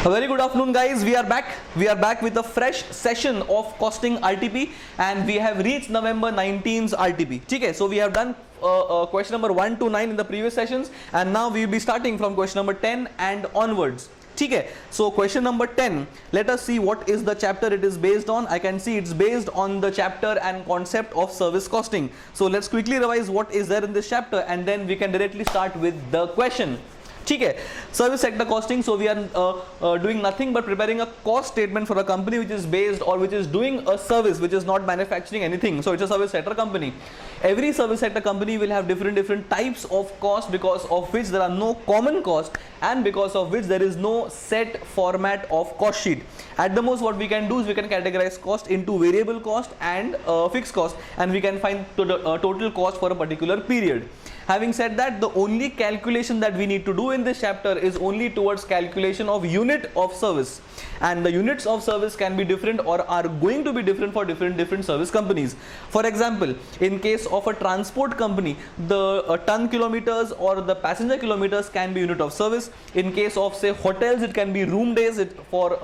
A very good afternoon, guys. We are back. We are back with a fresh session of costing RTP, and we have reached November 19's RTP. Okay, so we have done question number 1 to 9 in the previous sessions, and now we will be starting from question number 10 and onwards. Okay, so question number 10, let us see what is the chapter it is based on. I can see it's based on the chapter and concept of service costing. So let's quickly revise what is there in this chapter, and then we can directly start with the question. Okay, service sector costing. So we are doing nothing but preparing a cost statement for a company which is based or which is doing a service which is not manufacturing anything. So it's a service sector company. Every service sector company will have different types of cost, because of which there are no common cost and because of which there is no set format of cost sheet. At the most, what we can do is we can categorize cost into variable cost and fixed cost, and we can find total cost for a particular period. Having said that, the only calculation that we need to do in this chapter is only towards calculation of unit of service, and the units of service can be different or are going to be different for different service companies. For example, in case of a transport company, the ton kilometers or the passenger kilometers can be unit of service. In case of, say, hotels, it can be room days. For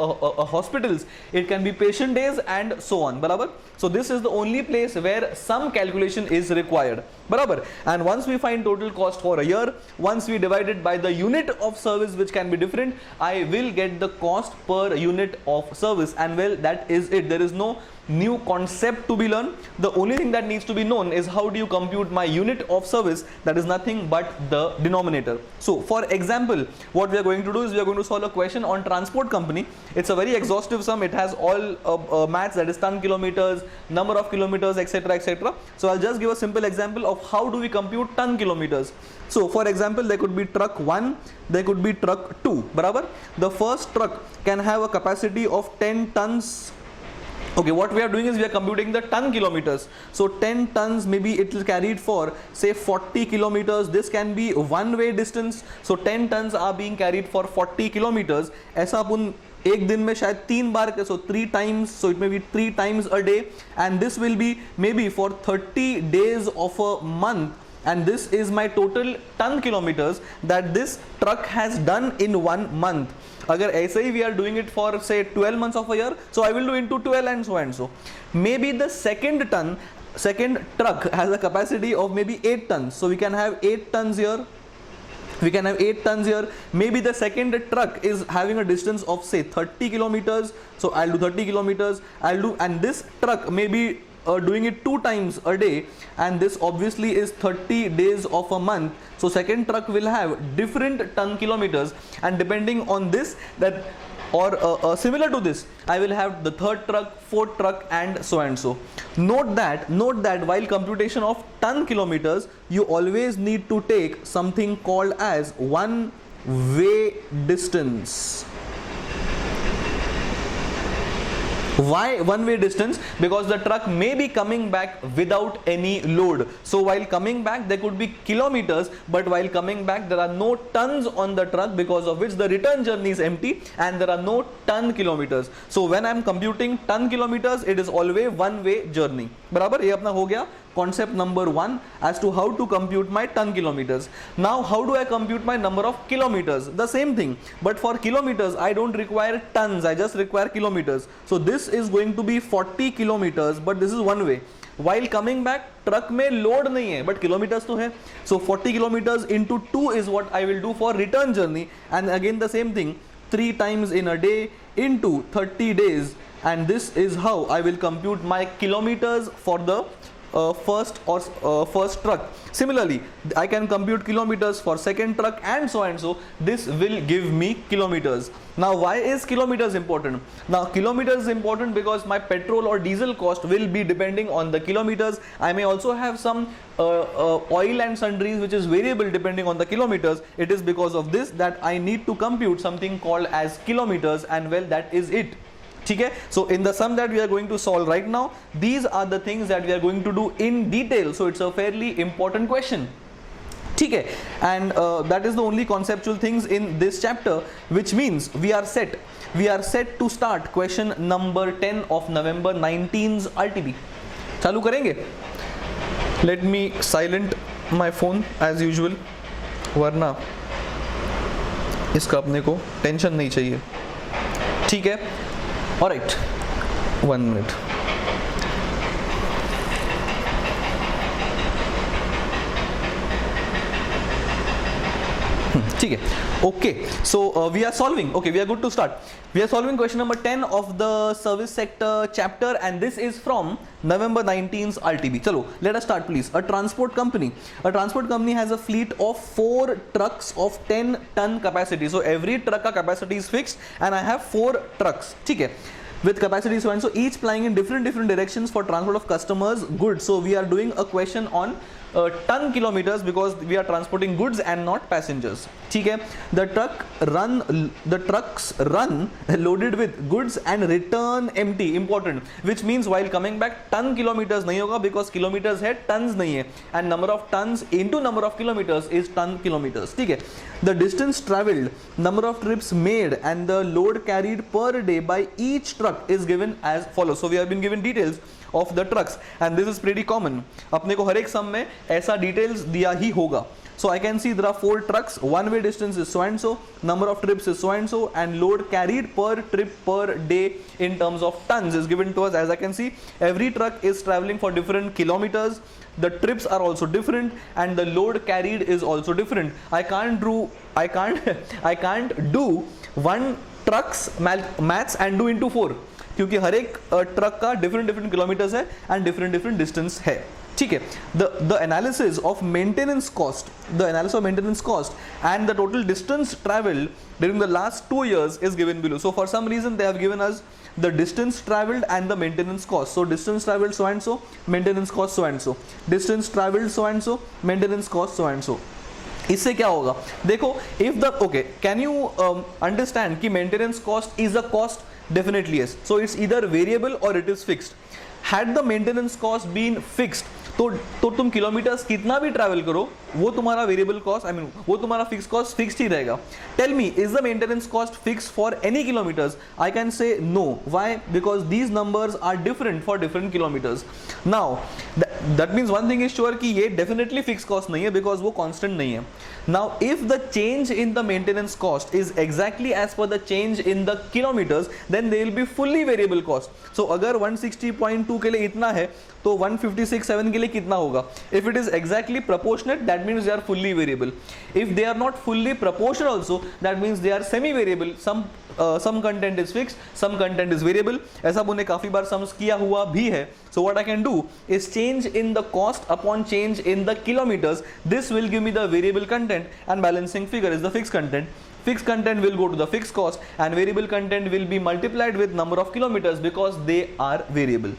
hospitals, it can be patient days, and so on. Barabar? So this is the only place where some calculation is required. Barabar? And once we find total cost for a year, once we divide it by the unit of service, which can be different, I will get the cost per unit of service, and well, that is it. There is no new concept to be learned. The only thing that needs to be known is how do you compute my unit of service, that is nothing but the denominator. So for example, what we are going to do is we are going to solve a question on transport company. It's a very exhaustive sum. It has all maths, that is ton kilometers, number of kilometers, etc, etc. So I'll just give a simple example of how do we compute ton kilometers. So for example, there could be truck 1, there could be truck 2. Barabar? The first truck can have a capacity of 10 tons. Okay, what we are doing is we are computing the ton kilometers. So 10 tons, maybe it will carried for, say, 40 kilometers. This can be one-way distance. So 10 tons are being carried for 40 kilometers. ऐसा अपन एक दिन में शायद 3 बार, so 3 times, so it may be 3 times a day, and this will be maybe for 30 days of a month, and this is my total ton kilometers that this truck has done in 1 month. अगर ऐसे ही we are doing it for, say, 12 months of a year, so I will do into 12 and so and so. Maybe the second truck has a capacity of maybe 8 tons, so we can have 8 tons here. We can have 8 tons here. Maybe the second truck is having a distance of, say, 30 kilometers, so I'll do 30 kilometers. And this truck may be doing it 2 times a day, and this obviously is 30 days of a month. So second truck will have different ton kilometers, and depending on this, that or similar to this, I will have the third truck, fourth truck, and so and so. Note that while computation of ton kilometers, you always need to take something called as one-way distance. Why one-way distance? Because the truck may be coming back without any load. So while coming back, there could be kilometers, but while coming back, there are no tons on the truck, because of which the return journey is empty and there are no ton kilometers. So when I am computing ton kilometers, it is always one-way journey. बराबर? ये अपना हो गया concept number 1 as to how to compute my ton kilometers. Now how do I compute my number of kilometers? The same thing, but for kilometers I don't require tons, I just require kilometers. So this is going to be 40 kilometers, but this is one way. While coming back, truck में load नहीं है, but kilometers तो है. So 40 kilometers into 2 is what I will do for return journey, and again the same thing, 3 times in a day into 30 days, and this is how I will compute my kilometers for the first truck. Similarly, I can compute kilometers for second truck, and so and so. This will give me kilometers. Now why is kilometers important? Now kilometers is important because my petrol or diesel cost will be depending on the kilometers. I may also have some oil and sundries which is variable depending on the kilometers. It is because of this that I need to compute something called as kilometers, and well, that is it. Okay? So in the sum that we are going to solve right now, these are the things that we are going to do in detail. So it's a fairly important question. Okay? And that is the only conceptual things in this chapter, which means we are set to start question number 10 of November 19's RTP. चालू करेंगे? Let me silent my phone as usual, वरना इसका अपने को tension नहीं चाहिए. ठीक है, ऑलराइट, 1 मिनट। ठीक है, okay, so we are solving, okay, we are good to start. We are solving question number 10 of the service sector chapter, and this is from November 19's RTP. Chalo, let us start please. A transport company has a fleet of 4 trucks of 10 ton capacity. So every truck ka capacity is fixed, and I have 4 trucks. ठीक है, with capacity so and so, each plying in different directions for transport of customers goods. So we are doing a question on ton kilometers because we are transporting goods and not passengers. ठीक है, the trucks run loaded with goods and return empty. Important, which means while coming back ton kilometers नहीं होगा because kilometers है, tons नहीं है, and number of tons into number of kilometers is ton kilometers. ठीक है, the distance traveled, number of trips made, and the load carried per day by each truck is given as follows. So we have been given details of the trucks, and this is pretty common. अपने को हर एक सम में ऐसा details दिया ही होगा. So I can see there are 4 trucks, one way distance is so and so, number of trips is so and so, and load carried per trip per day in terms of tons is given to us. As I can see, every truck is traveling for different kilometers, the trips are also different, and the load carried is also different. I can't do one truck's maths and do into 4, क्योंकि हर एक truck का different kilometres है and different distance है. ठीक है, the analysis of maintenance cost and the total distance traveled during the last 2 years is given below. So for some reason they have given us the distance traveled and the maintenance cost. So distance traveled so and so, maintenance cost so and so, distance traveled so and so, maintenance cost so and so. इससे क्या होगा, देखो, if the okay, can you understand कि maintenance cost is a cost? Definitely yes. So it's either variable or it is fixed. Had the maintenance cost been fixed, तो तुम kilometres कितना भी travel करो वो तुम्हारा वेरिएबल कॉस्ट, वो तुम्हारा फिक्स कॉस्ट फिक्स्ड ही रहेगा. Tell me, is the maintenance cost fix for any kilometres? I can say no. Why? Because these numbers are different for different kilometres. Now that means one thing is sure कि ये definitely fix cost नहीं है because वो constant नहीं है. Now, if the change in the maintenance cost is exactly as per the change in the kilometers, then they will be fully variable cost. So, अगर 160.2 के लिए इतना है, तो 156.7 के लिए कितना होगा? If it is exactly proportionate, that means they are fully variable. If they are not fully proportional also, that means they are semi-variable. Some content is fixed, some content is variable. ऐसा हमने काफी बार sums किया हुआ भी है. So what I can do is change in the cost upon change in the kilometers. This will give me the variable content, and balancing figure is the fixed content. Fixed content will go to the fixed cost, and variable content will be multiplied with number of kilometers because they are variable.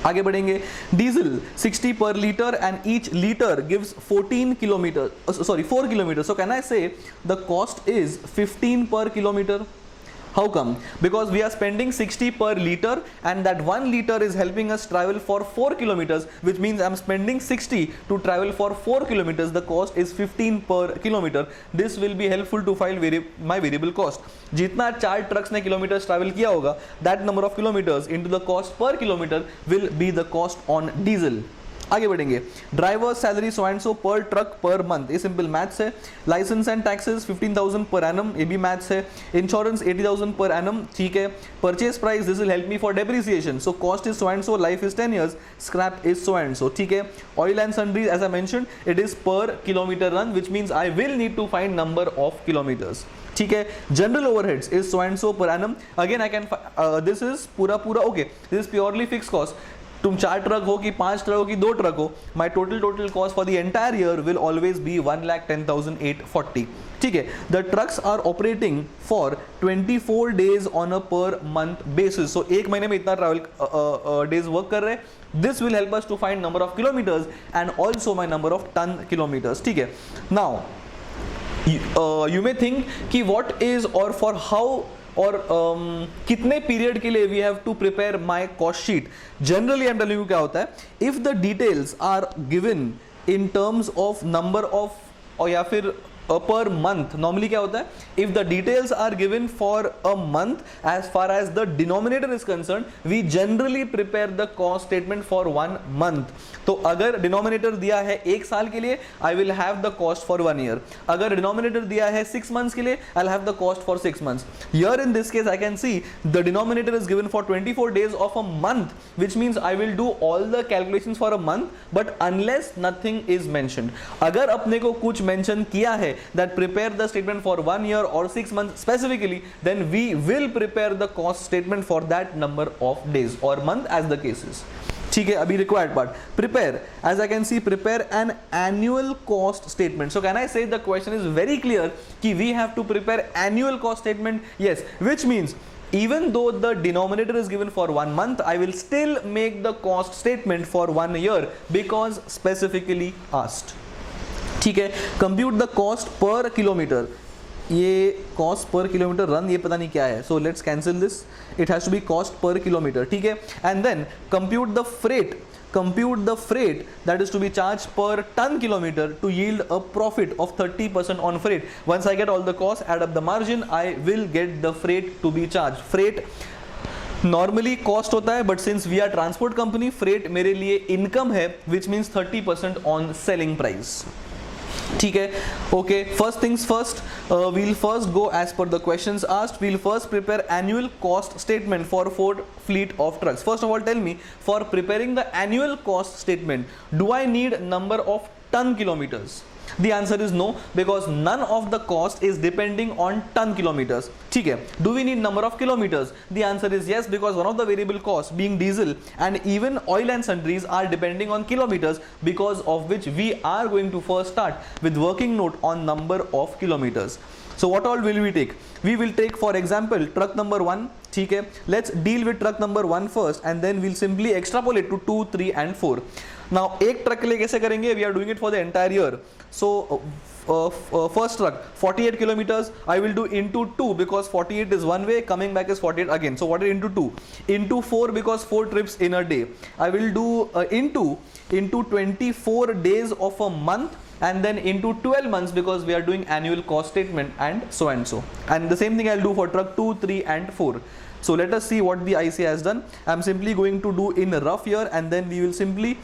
आगे बढ़ेंगे. Diesel 60 per liter and each liter gives 4 kilometers. So can I say the cost is 15 per kilometer? How come? Because we are spending 60 per liter, and that 1 liter is helping us travel for 4 kilometers, which means I'm spending 60 to travel for 4 kilometers. The cost is 15 per kilometer. This will be helpful to find my variable cost. जितना 4 trucks ने kilometres travel किया होगा, that number of kilometers into the cost per kilometer will be the cost on diesel. आगे बढ़ेंगे. Driver salary so and so per truck per month, ये simple maths है. Licence and taxes 15,000 per annum, ये भी maths है. Insurance 80,000 पर annum, ठीक है. Purchase price, this will help me for depreciation. So cost is so and so, life is 10 years, scrap is so and so, ठीक है. Oil and sundries, as I mentioned, it is per kilometre run, which means I will need to find number of kilometres. ठीक है. General overheads is so and so per annum. Again I can, this is पूरा okay, this is purely fix cost. तुम 4 truck हो कि 5 truck हो कि 2 truck हो, my total cost for the entire year will always be 1,10,840. ठीक है. The trucks are operating for 24 days on a per month basis. सो एक महीने में इतना ट्रैवल डेज वर्क कर रहे हैं. This will help us to find number of kilometres and also my number of ton kilometres. ठीक है. नाउ यू मे थिंक कि व्हाट इज और फॉर हाउ और कितने पीरियड के लिए we have to prepare my cost sheet. Generally I am telling you क्या होता है, if the details are given in terms of number of, और या फिर per month. Normally क्या होता है, if the details are given for a month, as far as the denominator is concerned, we generally prepare the cost statement for 1 month. तो अगर denominator दिया है 1 साल के लिए, I will have the cost for 1 year. अगर denominator दिया है 6 months के लिए, I'll have the cost for 6 months. Here in this case I can see the denominator is given for 24 days of a month, which means I will do all the calculations for a month, but unless nothing is mentioned. अगर अपने को कुछ mention किया है that prepare the statement for 1 year or 6 months specifically, then we will prepare the cost statement for that number of days or month as the case is. ठीक है, अभी required part, prepare, as I can see, prepare an annual cost statement. So can I say the question is very clear कि we have to prepare annual cost statement? Yes, which means even though the denominator is given for 1 month, I will still make the cost statement for 1 year because specifically asked. ठीक है, compute the cost per kilometre, ये cost per kilometre run, ये पता नहीं क्या है, so let's cancel this, it has to be cost per kilometre. ठीक है, and then compute the freight, compute the freight that is to be charged per ton kilometer to yield a profit of 30% on freight. Once I get all the costs, add up the margin, I will get the freight to be charged. Freight normally cost होता है, but since we are transport company, freight मेरे लिए income है, which means 30% on selling price. ठीक है, okay, first things first, we'll first go as per the questions asked. We'll first prepare annual cost statement for Ford fleet of trucks. First of all, tell me, for preparing the annual cost statement, do I need number of ton kilometers? The answer is no, because none of the cost is depending on ton kilometers. ठीक है, do we need number of kilometers? The answer is yes, because one of the variable costs being diesel and even oil and sundries are depending on kilometers, because of which we are going to first start with working note on number of kilometers. So what all will we take? We will take, for example, truck number 1. ठीक है, let's deal with truck number 1 first and then we'll simply extrapolate to 2, 3 and 4. Now एक truck के लिए कैसे करेंगे? We are doing it for the entire year. So first truck 48 kilometers, I will do into 2 because 48 is one way, coming back is 48 again. So what is into 2? Into 4 because 4 trips in a day. I will do into 24 days of a month, and then into 12 months because we are doing annual cost statement and so and so. And the same thing I'll do for truck 2, 3 and 4. So let us see what the ICA has done. I'm simply going to do in rough here and then we will simply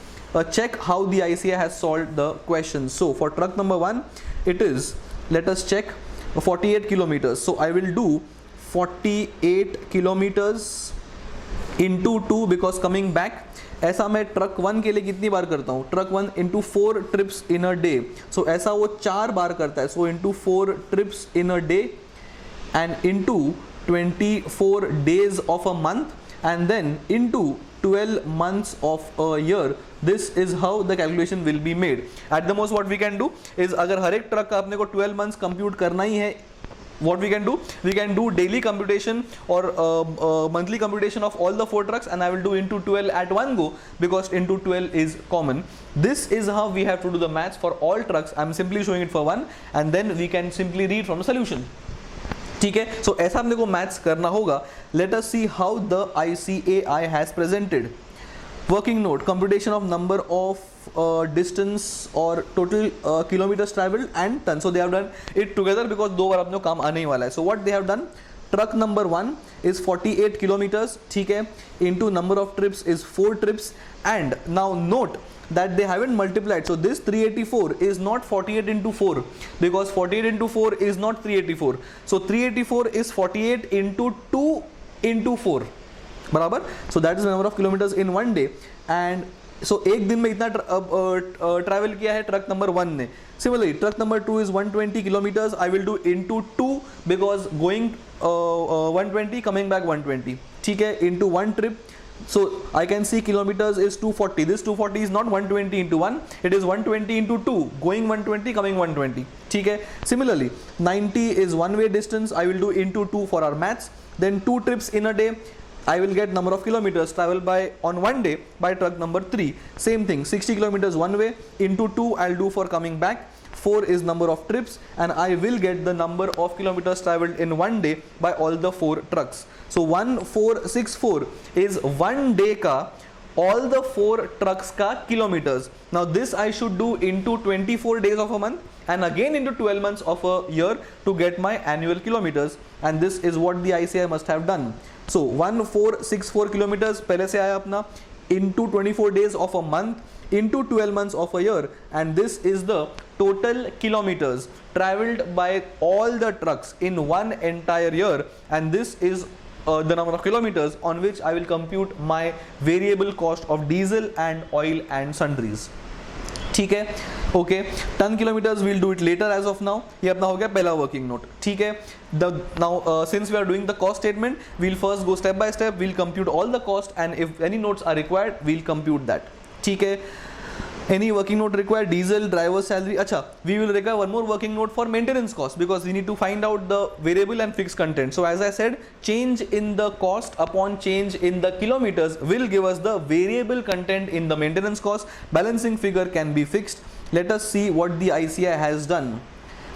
check how the ICA has solved the question. So for truck number 1, it is, let us check, 48 kilometers. So I will do 48 kilometers into 2 because coming back. ऐसा मैं truck 1 के लिए कितनी बार करता हूँ? Truck 1 into 4 trips in a day. So ऐसा वो 4 बार करता है. So into 4 trips in a day and into 24 days of a month and then into 12 months of a year. This is how the calculation will be made. At the most what we can do is अगर हर एक truck का अपने को 12 months compute करना ही है, what we can do? We can do daily computation or monthly computation of all the 4 trucks, and I will do into 12 at one go because into 12 is common. This is how we have to do the maths for all trucks. I am simply showing it for one, and then we can simply read from the solution. ठीक है, so ऐसा अपने को maths करना होगा. Let us see how the ICAI has presented. Working note, computation of number of distance or total kilometers traveled and ton. So they have done it together because दो बार अपने को काम आने ही वाला है. So what they have done, truck number 1 is 48 kilometers, ठीक है, into number of trips is 4 trips, and now note that they haven't multiplied. So this 384 is not 48 into 4 because 48 into 4 is not 384. So 384 is 48 into 2 into 4 बराबर. So that is the number of kilometers in one day. And so एक दिन में इतना travel किया है truck number 1 ने. Similarly, truck number 2 is 120 kilometers. I will do into 2 because going 120, coming back 120. ठीक है, into one trip. So I can see kilometers is 240. This 240 is not 120 into 1. It is 120 into 2. Going 120, coming 120. ठीक है. Similarly, 90 is one way distance. I will do into 2 for our maths. Then 2 trips in a day. I will get number of kilometers traveled by on one day by truck number 3. Same thing, 60 kilometers one way into 2 I'll do for coming back. 4 is number of trips, and I will get the number of kilometers traveled in one day by all the 4 trucks. So 1464 is one day ka all the 4 trucks ka kilometers. Now this I should do into 24 days of a month, and again into 12 months of a year to get my annual kilometers, and this is what the ICI must have done. So 1464 kilometers पहले से आया अपना, into 24 days of a month, into 12 months of a year, and this is the total kilometers traveled by all the trucks in one entire year, and this is the number of kilometers on which I will compute my variable cost of diesel and oil and sundries. ठीक है, okay, ton kilometres we'll do it later as of now. ये अपना हो गया पहला working note. ठीक है, now since we are doing the cost statement, we'll first go step by step. We'll compute all the cost, and if any notes are required, we'll compute that. ठीक है, any working note required? Diesel, driver salary. अच्छा, we will require one more working note for maintenance cost, because we need to find out the variable and fixed content. So as I said, change in the cost upon change in the kilometers will give us the variable content in the maintenance cost. Balancing figure can be fixed. Let us see what the ICI has done.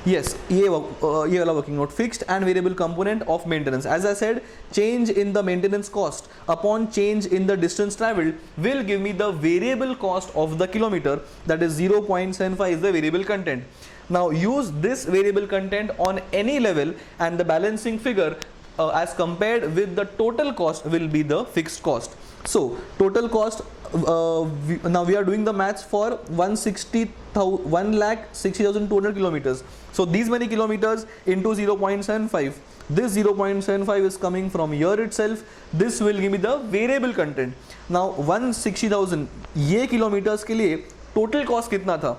Yes, ये वाला working note, fixed and variable component of maintenance. As I said, change in the maintenance cost upon change in the distance traveled will give me the variable cost of the kilometer, that is 0.75 is the variable content. Now use this variable content on any level, and the balancing figure as compared with the total cost will be the fixed cost. So total cost, now we are doing the maths for 1,60,200 kilometers. So these many kilometers into 0.75. This 0.75 is coming from here itself. This will give me the variable content. Now 160,000 ये kilometers के लिए total cost कितना था?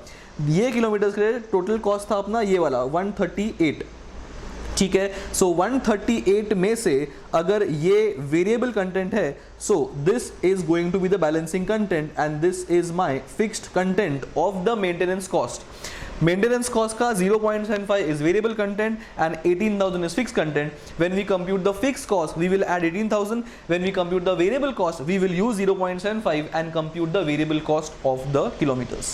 ये kilometers के लिए total cost था अपना ये वाला 138. ठीक है, सो 138 में से अगर ये वेरिएबल कंटेंट है, so this is going to be the balancing content, and this is my fixed content of the maintenance cost. Maintenance cost का 0.75 is variable content and 18,000 is fixed content. When we compute the fixed cost, we will add 18,000. When we compute the variable cost, we will use 0.75 and compute the variable cost of the kilometers.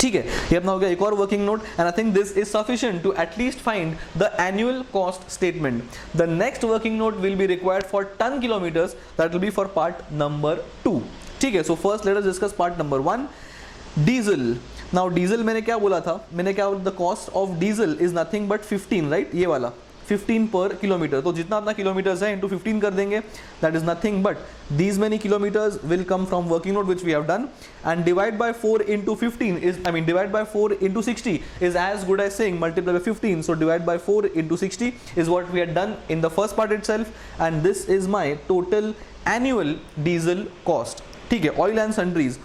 ठीक है, ये अपना हो गया एक और working note, and I think this is sufficient to at least find the annual cost statement. The next working note will be required for ton kilometres, that will be for part number 2. ठीक है, so first let us discuss part number 1, diesel. Now diesel मैंने क्या बोला था, मैंने क्या बोला, the cost of diesel is nothing but 15, right, ये वाला 15 पर किलोमीटर. तो जितना अपना किलोमीटर्स है इंटू 15 कर देंगे, that is nothing but these many kilometers will come from working note which we have done, and divide by 4 into 15 is, I mean divide by 4 into 60 is as good as saying multiply by 15. So divide by 4 into 60 is what we had done in the first part itself, and this is my total annual diesel cost. ठीक है, oil and sundries.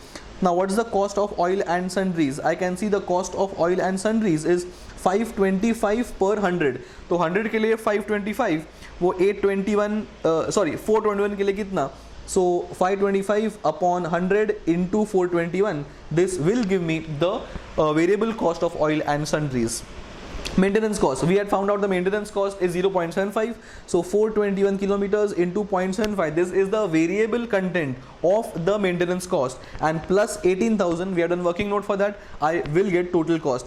Now what is the cost of oil and sundries? I can see the cost of oil and sundries is 525 per 100. तो 100 के लिए 525, वो 421 के लिए कितना, so 525 upon 100 into 421, this will give me the variable cost of oil and sundries. Maintenance cost, we had found out the maintenance cost is 0.75, so 421 kilometers into 0.75, this is the variable content of the maintenance cost, and plus 18,000, we have done working note for that, I will get total cost.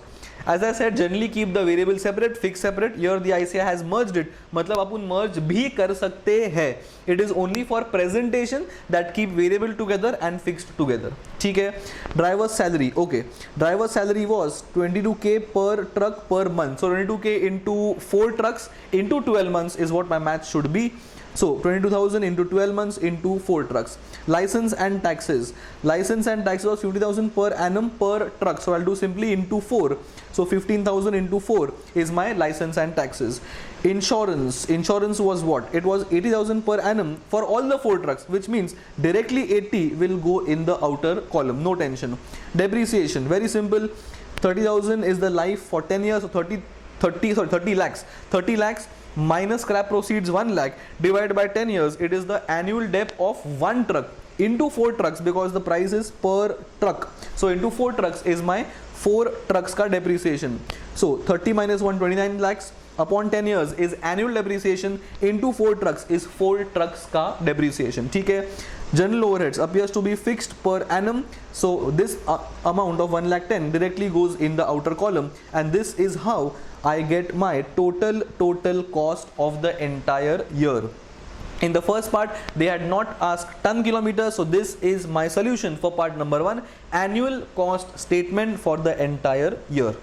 As I said, generally keep the variable separate, fixed separate. Here the ICI has merged it. मतलब अपन merge भी कर सकते हैं. It is only for presentation that keep variable together and fixed together. ठीक है. Driver's salary. Okay. Driver's salary was 22k per truck per month. So 22k into 4 trucks into 12 months is what my math should be. So 22,000 into 12 months into 4 trucks. License and taxes. License and taxes was 50,000 per annum per truck. So I'll do simply into 4. So 15,000 into 4 is my license and taxes. Insurance. Insurance was what? It was 80,000 per annum for all the 4 trucks, which means directly 80 will go in the outer column. No tension. Depreciation. Very simple. 30,000 is the life for 10 years. So 30 lakhs. 30 lakhs minus scrap proceeds 1 lakh divided by 10 years, it is the annual depth of 1 truck into 4 trucks, because the price is per truck. So into 4 trucks is my 4 trucks ka depreciation. So 30 minus 1, 29 lakhs upon 10 years is annual depreciation, into 4 trucks is 4 trucks ka depreciation. ठीक है. General overheads appears to be fixed per annum, so this amount of 1,10,000 directly goes in the outer column, and this is how I get my total cost of the entire year. In the first part, they had not asked ton kilometers, so this is my solution for part number 1, annual cost statement for the entire year.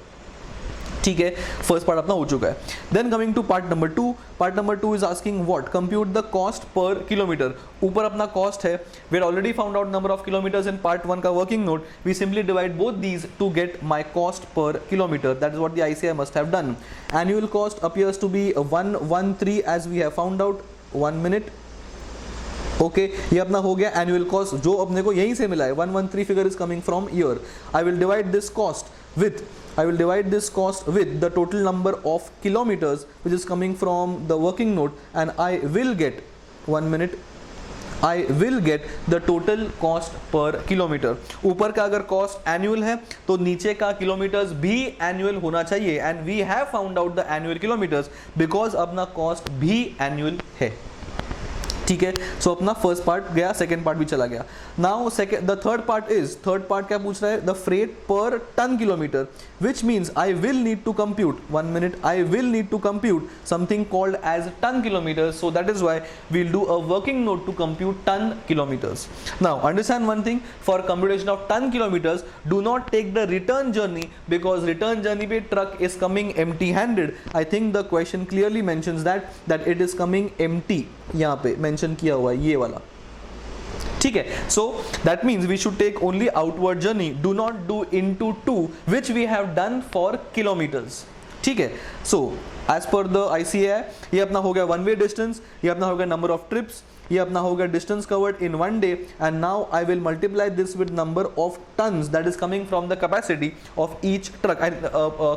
ठीक है, first part अपना हो चुका है. Then coming to part number 2. Part number 2 is asking what, compute the cost per kilometre. ऊपर अपना cost है, we had already found out number of kilometres in part 1 का working note. We simply divide both these to get my cost per kilometre. That is what the ICI must have done. Annual cost appears to be 113 as we have found out. 1 minute. Okay, ये अपना हो गया annual cost जो अपने को यहीं से मिला है. 113 figure is coming from year. I will divide this cost with the total number of kilometers which is coming from the working note, and I will get, 1 minute, I will get the total cost per kilometer. ऊपर का अगर cost annual है तो नीचे का kilometres भी annual होना चाहिए, and we have found out the annual kilometers because अपना कॉस्ट भी एनुअल है. ठीक है, सो अपना फर्स्ट पार्ट गया, सेकंड पार्ट भी चला गया. Now second, the third part क्या पूछ रहा है, the freight per ton kilometre, which means I will need to compute, 1 minute, I will need to compute something called as ton kilometers. So that is why we'll do a working note to compute ton kilometers. Now understand one thing, for computation of ton kilometers, do not take the return journey, because return journey पे truck is coming empty handed. I think the question clearly mentions that it is coming empty. यहाँ पे mention किया हुआ है ये वाला. ठीक है, so that means we should take only outward journey. Do not do into 2, which we have done for kilometers. ठीक है, so as per the ICI ये अपना हो गया one way distance, ये अपना हो गया number of trips, ये अपना हो गया distance covered in 1 day, and now I will multiply this with number of tons that is coming from the capacity of each truck. And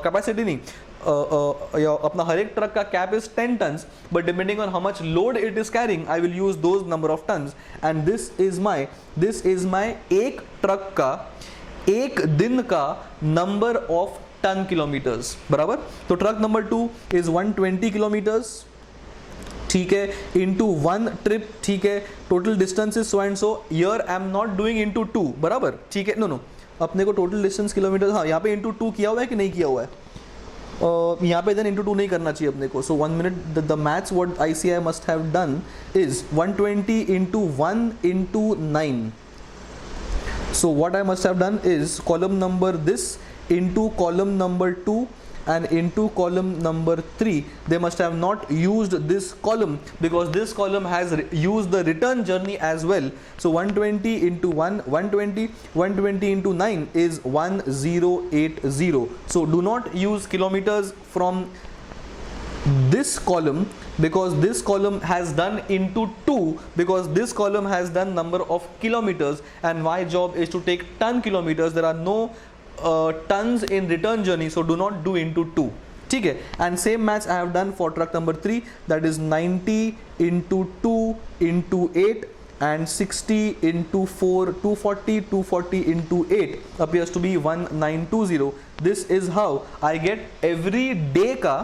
capacity नहीं, अपना हर एक ट्रक का cap is 10 tons, but depending on how much load it is carrying, I will use those number of tons, and this is my एक truck का एक दिन का number of ton kilometres. बराबर, तो ट्रक नंबर 2 इज 120 किलोमीटर्स. ठीक है, into 1 trip. ठीक है, total distance is so and so. Here I am not doing into 2. बराबर, ठीक है, नो अपने को टोटल डिस्टेंस किलोमीटर, हाँ यहाँ पे इंटू 2 किया हुआ है कि नहीं किया हुआ है, यहाँ पे देन इंटू 2 नहीं करना चाहिए अपने को. सो 1 minute, the maths what ICI must have done is 120 into 1 into 9. So what I must have done is column number this into column number 2 and into column number 3. They must have not used this column because this column has used the return journey as well. So 120 into 120 into 9 is 1080. So do not use kilometers from this column, because this column has done into 2, because this column has done number of kilometers, and my job is to take ton kilometers. There are no tons in return journey, so do not do into 2. ठीक है, and same maths I have done for truck number 3, that is 90 into 2 into 8 and 60 into 4, 240 into 8 appears to be 1920. This is how I get every day ka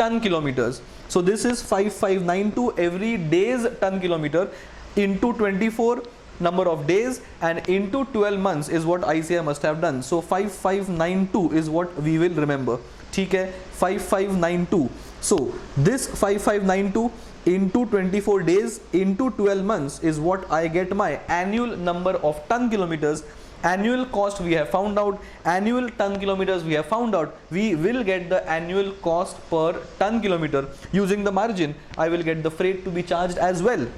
ton kilometers. So this is 5592 every day's ton kilometer into 24 number of days and into 12 months is what ICI must have done. So 5592 is what we will remember. ठीक है, 5592. So this 5592 into 24 days into 12 months is what I get my annual number of ton kilometers. Annual cost we have found out, annual ton kilometers we have found out. We will get the annual cost per ton kilometer. Using the margin, I will get the freight to be charged as well.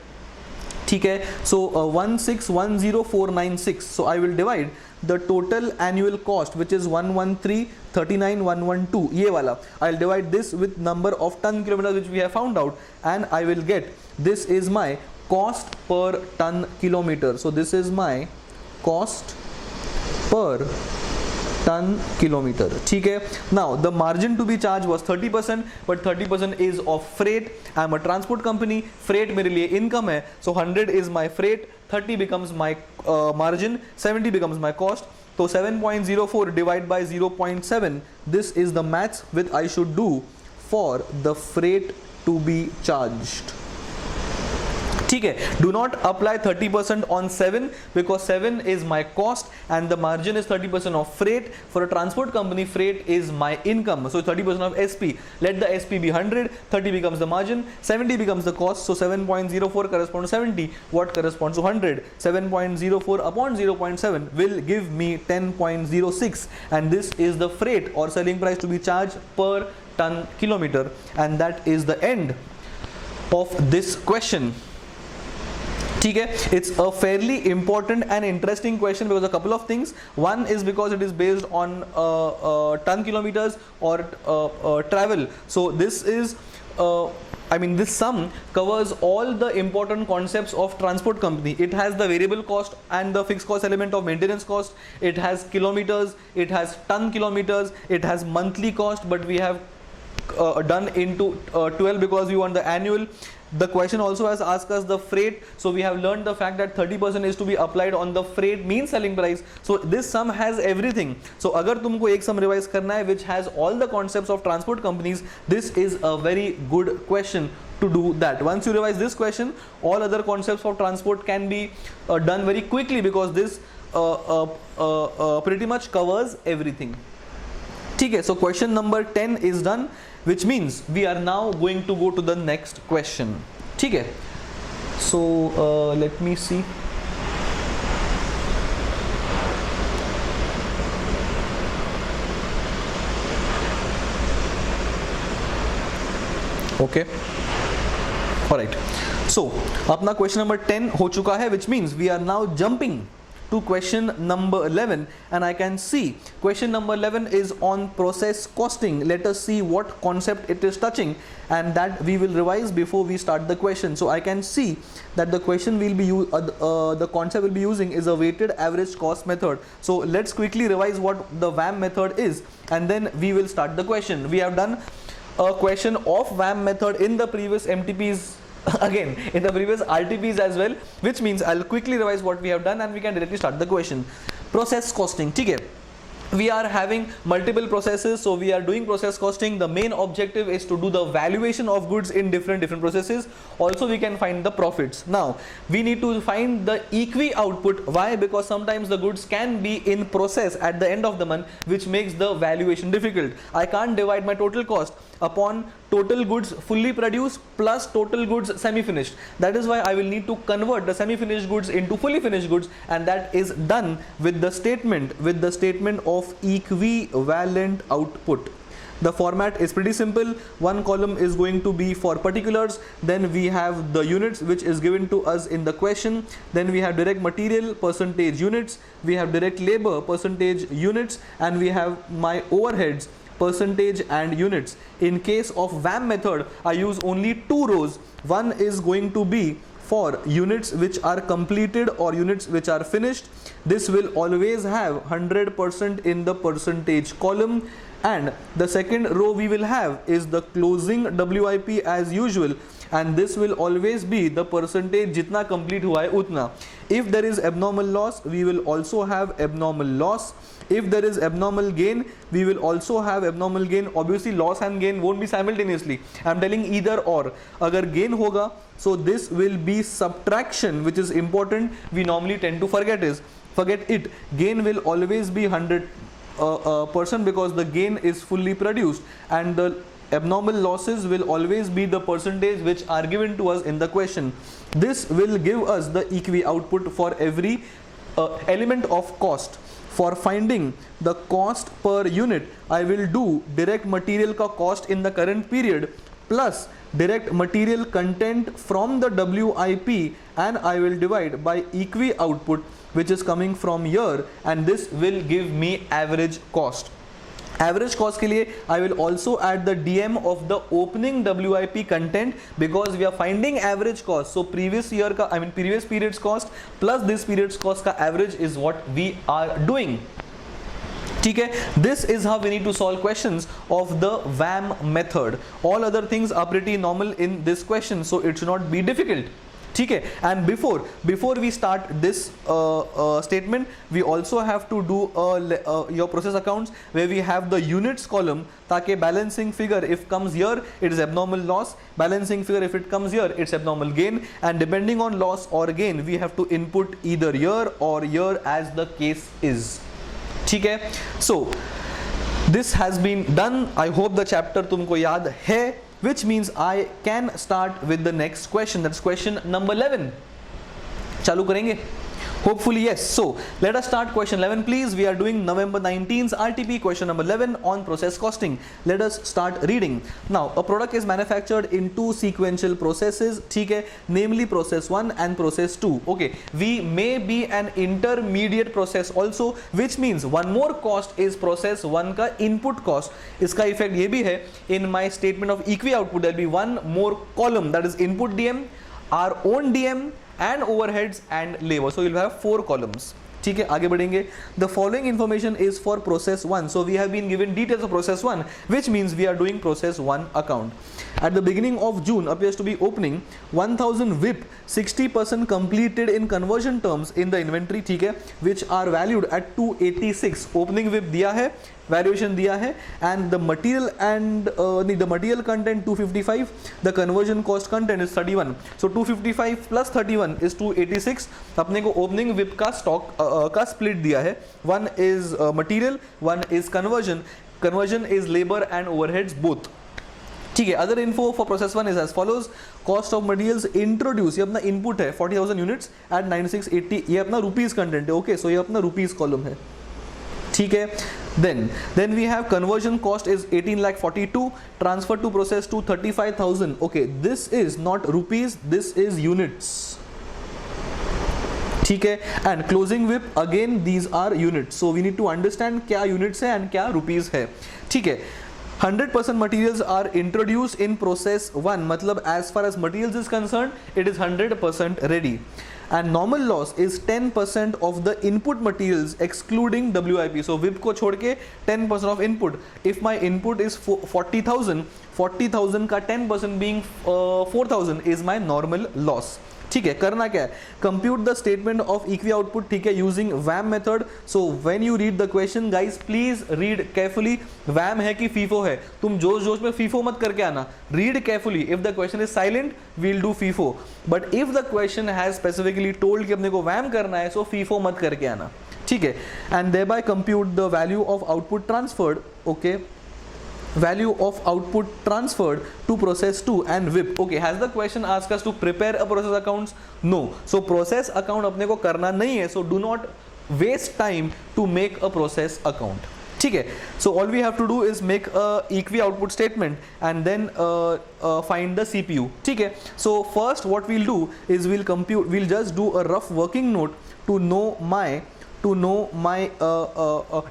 ठीक है, so 1610496. So I will divide the total annual cost, which is 113,39,112, ये वाला. I'll divide this with number of ton kilometers which we have found out, and I will get, this is my cost per ton kilometer. So this is my cost per ton kilometer. ठीक है, now the margin to be charged was 30%, but 30% is of freight. I am a transport company, freight मेरे लिए income है, so 100 is my freight, 30 becomes my margin, 70 becomes my cost. So 7.04 divided by 0.7, this is the maths which I should do for the freight to be charged. ठीक है, do not apply 30% on 7 because 7 is my cost and the margin is 30% of freight. For a transport company, freight is my income, so 30% of SP. Let the SP be 100, 30 becomes the margin, 70 becomes the cost, so 7.04 corresponds to 70. What corresponds to 100? 7.04 upon 0.7 will give me 10.06, and this is the freight or selling price to be charged per ton kilometer, and that is the end of this question. ठीक है, it's a fairly important and interesting question because a couple of things. One is because it is based on ton kilometers or travel. So this is this sum covers all the important concepts of transport company. It has the variable cost and the fixed cost element of maintenance cost. It has kilometers, it has ton kilometers, it has monthly cost, but we have done into 12 because we want the annual. The question also has asked us the freight, so we have learned the fact that 30% is to be applied on the freight mean selling price. So this sum has everything. So अगर तुमको एक sum revise करना है which has all the concepts of transport companies, this is a very good question to do that. Once you revise this question, all other concepts of transport can be done very quickly because this pretty much covers everything. ठीक है, so question number 10 is done, which means we are now going to go to the next question. ठीक है, so let me see. Okay, all right, so अपना question number 10 हो चुका है, which means we are now jumping to question number 11, and I can see question number 11 is on process costing. Let us see what concept it is touching, and that we will revise before we start the question. So I can see that the question will be the concept we'll be using is a weighted average cost method. So let's quickly revise what the VAM method is, and then we will start the question. We have done a question of VAM method in the previous MTPs, again in the previous RTPs as well, which means I'll quickly revise what we have done and we can directly start the question. Process costing, ठीक है, we are having multiple processes, so we are doing process costing. The main objective is to do the valuation of goods in different processes. Also we can find the profits. Now we need to find the equi output. Why? Because sometimes the goods can be in process at the end of the month, which makes the valuation difficult. I can't divide my total cost upon total goods fully produced plus total goods semi-finished. That is why I will need to convert the semi-finished goods into fully finished goods, and that is done with the statement of equivalent output. The format is pretty simple. One column is going to be for particulars, then we have the units which is given to us in the question, then we have direct material percentage units, we have direct labor percentage units, and we have my overheads percentage and units. In case of VAM method, I use only two rows. One is going to be for units which are completed or units which are finished. This will always have 100% in the percentage column, and the second row we will have is the closing WIP as usual, and this will always be the percentage jitna complete hua hai utna. If there is abnormal loss, we will also have abnormal loss. If there is abnormal gain, we will also have abnormal gain. Obviously loss and gain won't be simultaneously. I am telling either or. Agar gain hoga, so this will be subtraction, which is important. We normally tend to forget it. Gain will always be 100% because the gain is fully produced, and the abnormal losses will always be the percentage which are given to us in the question. This will give us the equi output for every element of cost. For finding the cost per unit, I will do direct material ka cost in the current period plus direct material content from the WIP, and I will divide by equi output, which is coming from here, and this will give me average cost. Average cost के लिए I will also add the DM of the opening WIP content because we are finding average cost. So previous period's cost plus this period's cost का average is what we are doing. ठीक है, this is how we need to solve questions of the VAM method. All other things are pretty normal in this question, so it should not be difficult. ठीक है. And before we start this statement, we also have to do your process accounts where we have the units column, ताकि balancing figure if comes here it is abnormal loss, balancing figure if it comes here it's abnormal gain, and depending on loss or gain we have to input either here or here as the case is. ठीक है. So this has been done. I hope the chapter तुमको याद है, which means I can start with the next question. That's question number 11. चालू करेंगे? Hopefully yes. So let us start question 11 please. We are doing November 19's RTP, question number 11 on process costing. Let us start reading. Now a product is manufactured in two sequential processes, ठीक है, namely process 1 and process 2. Okay, we may be an intermediate process also, which means one more cost is process 1 का input cost. इसका effect ये भी है, in my statement of equi output there will be one more column, that is input DM, our own DM and overheads and labor. So you'll have 4 columns. ठीक है, आगे बढ़ेंगे. The following information is for process 1. So we have been given details of process 1, which means we are doing process 1 account. At the beginning of June appears to be opening 1000 WIP, 60% completed in conversion terms in the inventory, ठीक है, which are valued at 286. Opening WIP दिया है, valuation दिया है, and the material and the material content 255, the conversion cost content is 31. So 255 plus 31 is 286. अपने को opening WIP का stock का split दिया है. One is material, one is conversion. Conversion is labor and overheads both. ठीक है. Other info for process 1 is as follows. Cost of materials introduce, ये अपना इनपुट है 40,000 यूनिट्स एट 9680, ये अपना रुपीज कंटेंट है. ओके, सो ये अपना रुपीज कॉलम है. ठीक है. Then we have conversion cost is 18,42,000, transfer to process to 35,000. Okay, this is not rupees, this is units. ठीक है. And closing WIP again these are units. So we need to understand क्या units है and क्या rupees है. ठीक है. 100% materials are introduced in process 1, मतलब as far as materials is concerned it is 100% ready. And normal loss is 10% of the input materials excluding WIP. So WIP को छोड़ के 10% of input. If my input is 40,000 का 10% being 4,000 is my normal loss. ठीक है. करना क्या है? Compute the statement of equi output, ठीक है, using VAM method. So when you read the question guys please read carefully. VAM है कि FIFO है, तुम जोश में FIFO मत करके आना. Read carefully. If the question is silent we'll do FIFO, but if the question has specifically told कि अपने को VAM करना है so FIFO मत करके आना. ठीक है. And thereby compute the value of output transferred. Okay, value of output transferred to process 2 and WIP. Okay, has the question asked us to prepare a process accounts? No. So process account अपने को करना नहीं है, so do not waste time to make a process account. ठीक है. So all we have to do is make a equi output statement and then find the CPU. ठीक है. So first what we'll do is we'll just do a rough working note to know my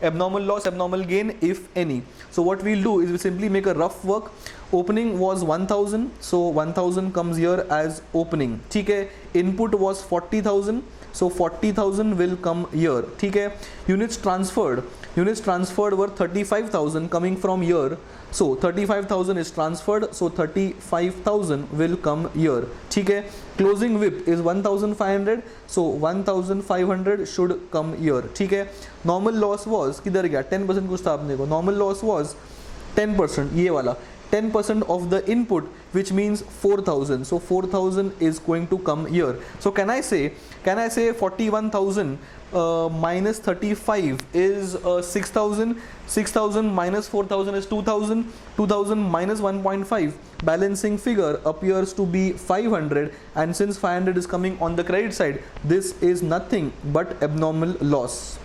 abnormal loss, abnormal gain if any. So what we'll do is we simply make a rough work. Opening was 1000, so 1000 comes here as opening. ठीक है. Input was 40,000, so 40,000 will come here. ठीक है. Units transferred were 35,000 coming from here. So 35,000 is transferred, so 35,000 will come here. ठीक है. Closing WIP is 1,500, so 1,500 should come here. ठीक है. Normal loss was किधर गया? 10% कुछ था अपने को. Normal loss was 10%, ये वाला 10% of the input, which means 4,000. So 4,000 is going to come here. So can I say 41,000 minus 35 is 6,000. 6,000 minus 4,000 is 2,000. 2,000 minus 1.5, balancing figure appears to be 500, and since 500 is coming on the credit side, this is nothing but abnormal loss.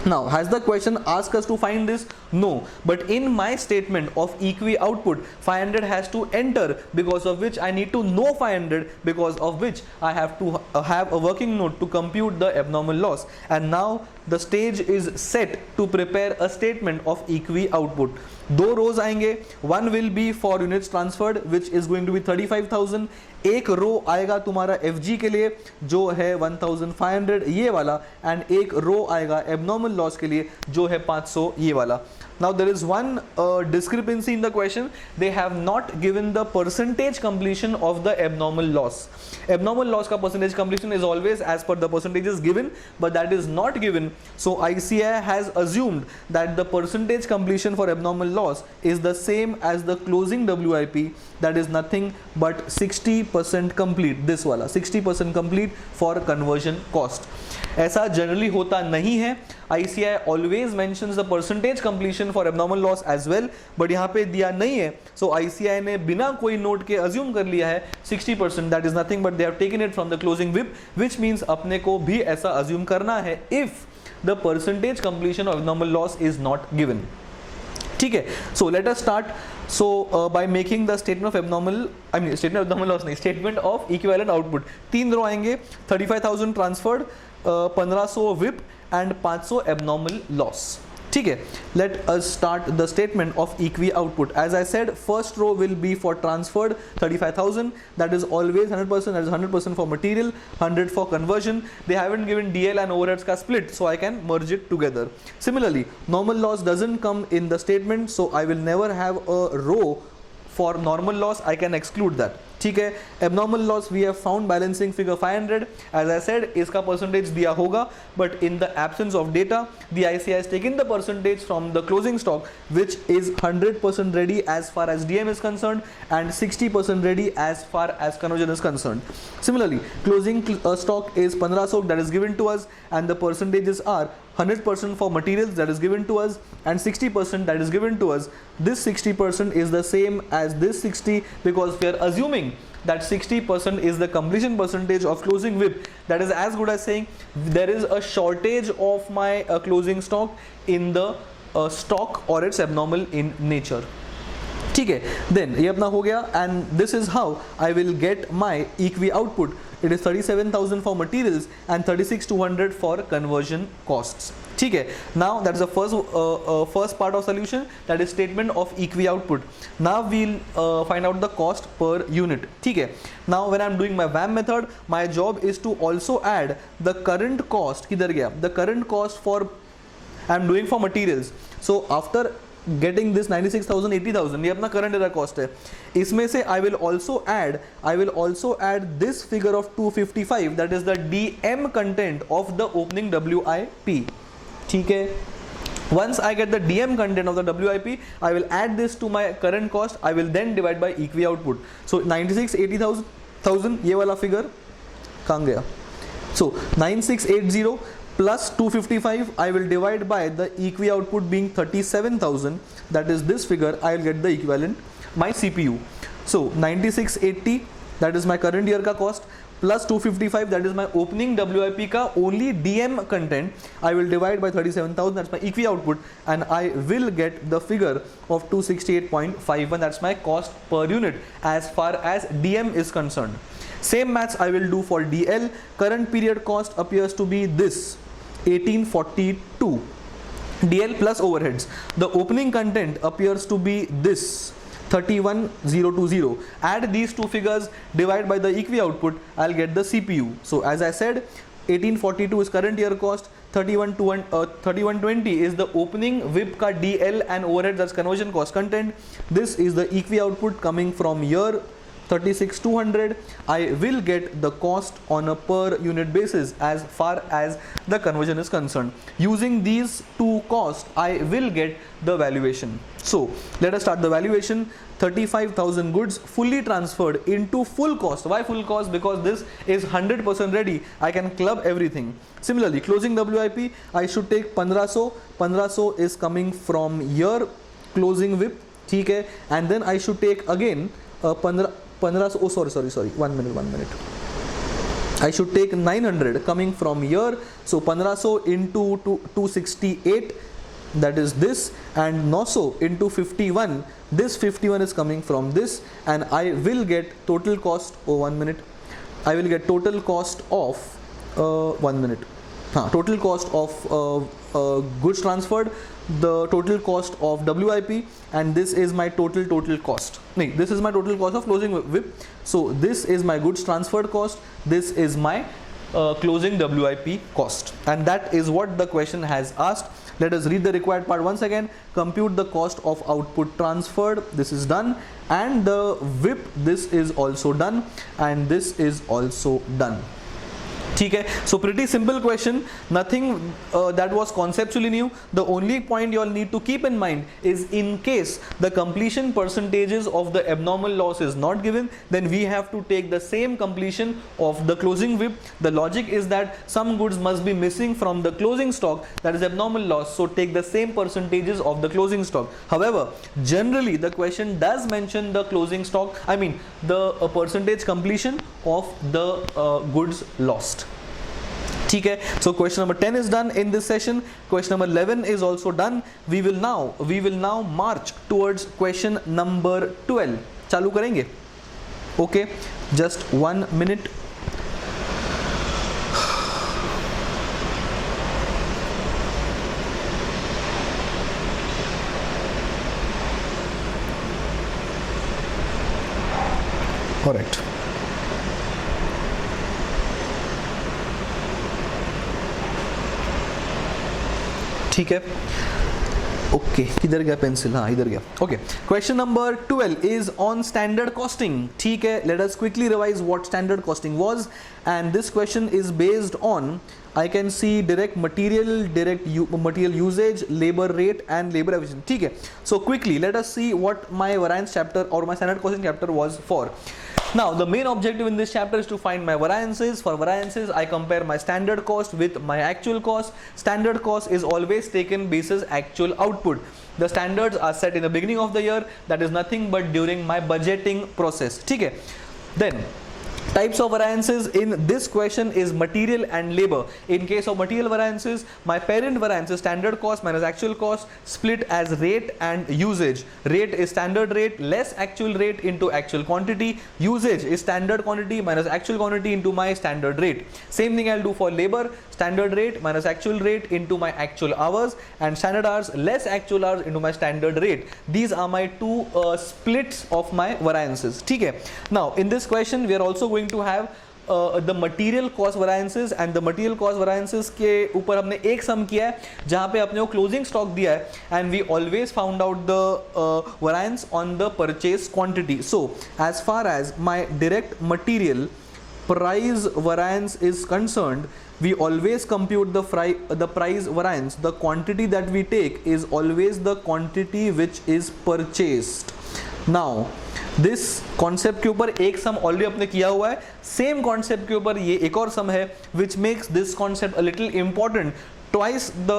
Now, has the question asked us to find this? No, but in my statement of equi output 500 has to enter, because of which I need to know 500, because of which I have to have a working note to compute the abnormal loss. And now the stage is set to prepare a statement of equi output. दो rows आएंगे. One will be for units transferred which is going to be 35,000. एक रो आएगा तुम्हारा FG के लिए जो है 1,500 ये वाला, एंड एक रो आएगा एबनॉर्मल लॉस के लिए जो है 500 ये वाला. Now there is one discrepancy in the question. They have not given the percentage completion of the abnormal loss. Abnormal loss ka percentage completion is always as per the percentages given, but that is not given. So ICAI has assumed that the percentage completion for abnormal loss is the same as the closing WIP, that is nothing but 60% complete. This wala 60% complete for conversion cost. ऐसा generally होता नहीं है. ICAI always mentions the percentage completion for abnormal loss as well, but यहाँ पे दिया नहीं है. So ICAI ने बिना कोई note के assume कर लिया है 60%. That is nothing but they have taken it from the closing WIP, which means अपने को भी ऐसा assume करना है if the percentage completion of abnormal loss is not given. ठीक है. So let us start. So by making the statement of abnormal, statement of abnormal loss नहीं, statement of equivalent output. 3 रो आएंगे. 35,000 transferred, 1500 WIP and 500 abnormal loss. ठीक है. Let us start the statement of equi output. As I said, first row will be for transferred 35,000. That is always 100%. That is 100% for material, 100 for conversion. They haven't given DL and overheads ka split, so I can merge it together. Similarly, normal loss doesn't come in the statement, so I will never have a row for normal loss. I can exclude that. ठीक है. Abnormal loss we have found balancing figure 500. As I said, इसका percentage दिया होगा, but in the absence of data, the ICAI has taken the percentage from the closing stock, which is 100% ready as far as DM is concerned and 60% ready as far as conversion is concerned. Similarly, closing stock is 1500, that is given to us, and the percentages are 100% for materials, that is given to us, and 60% that is given to us. This 60% is the same as this 60 because we are assuming that 60% is the completion percentage of closing WIP. That is as good as saying there is a shortage of my closing stock in the stock or it's abnormal in nature. ठीक है. Then ये अपना हो गया, and this is how I will get my equi output. It is 37,000 for materials and 36,200 for conversion costs. ठीक है. Now that is the first part of solution, that is statement of equi output. Now we'll find out the cost per unit. ठीक है. Now when I'm doing my VAM method, my job is to also add the current cost. किधर गया? The current cost for I'm doing for materials. So after getting this 96,000, 80,000, ये अपना current era cost है. इसमें से I will also add this figure of 255, that is the DM content of the opening WIP. ठीक है. Once I get the DM content of the WIP, I will add this to my current cost. I will then divide by equi output. So 96, 80,000 ये वाला figure कहाँ गया? So 9680 plus 255, I will divide by the equi output being 37,000, that is this figure. I will get the equivalent, my CPU. So 9680, that is my current year ka cost, plus 255, that is my opening WIP ka only DM content. I will divide by 37,000, that's my equi output, and I will get the figure of 268.51. That's my cost per unit as far as DM is concerned. Same maths I will do for DL. Current period cost appears to be this 1842. DL plus overheads. The opening content appears to be this 31020. Add these two figures, divide by the equi output, I'll get the CPU. So as I said, 1842 is current year cost, 3120 is the opening WIP ka DL and overheads, that's conversion cost content. This is the equi output coming from here, 36,200. I will get the cost on a per unit basis as far as the conversion is concerned. Using these two costs, I will get the valuation. So let us start the valuation. 35,000 goods fully transferred into full cost. Why full cost? Because this is 100% ready. I can club everything. Similarly, closing WIP, I should take 1500. 1500 is coming from here, closing WIP. ठीक है. And then I should take again 1500. Oh, sorry. 1 minute. I should take 900 coming from here. So 1500 into 268, that is this, and 900 into 51. This 51 is coming from this, and I will get total cost. Oh, 1 minute. I will get total cost of 1 minute. Total cost of goods transferred, the total cost of WIP, and this is my total cost. No, this is my total cost of closing WIP. So this is my goods transferred cost. This is my closing WIP cost, and that is what the question has asked. Let us read the required part once again. Compute the cost of output transferred. This is done. And the WIP, this is also done. And this is also done. ठीक है, so pretty simple question, nothing that was conceptually new. The only point you all need to keep in mind is in case the completion percentages of the abnormal loss is not given, then we have to take the same completion of the closing WIP. The logic is that some goods must be missing from the closing stock, that is abnormal loss, so take the same percentages of the closing stock. However, generally the question does mention the closing stock, I mean the percentage completion of the goods lost. ठीक है, so question number 10 is done in this session. Question number 11 is also done. We will now march towards question number 12. चालू करेंगे? Okay, just 1 minute. Correct. ठीक है, okay किधर गया pencil, हाँ इधर गया. Okay, question number 12 is on standard costing. ठीक है, let us quickly revise what standard costing was, and this question is based on, I can see direct material usage, labor rate and labor efficiency. ठीक है, so quickly let us see what my variance chapter or my standard costing chapter was for. Now the main objective in this chapter is to find my variances. For variances I compare my standard cost with my actual cost. Standard cost is always taken basis actual output. The standards are set in the beginning of the year, that is nothing but during my budgeting process. ठीक है, then types of variances in this question is material and labor. In case of material variances, my parent variance is standard cost minus actual cost split as rate and usage. Rate is standard rate less actual rate into actual quantity. Usage is standard quantity minus actual quantity into my standard rate. Same thing I'll do for labor, standard rate minus actual rate into my actual hours, and standard hours less actual hours into my standard rate. These are my two splits of my variances. ठीक है, now in this question we are also going to have the material cost variances, and the material cost variances के ऊपर हमने एक सम किया है जहाँ पे अपने को closing stock दिया है, and we always found out the variance on the purchase quantity. So as far as my direct material price variance is concerned, we always compute the price variance. The quantity that we take is always the quantity which is purchased. Now this concept के ऊपर एक सम already अपने किया हुआ है, same concept के ऊपर ये एक और सम है which makes this concept a little important. Twice the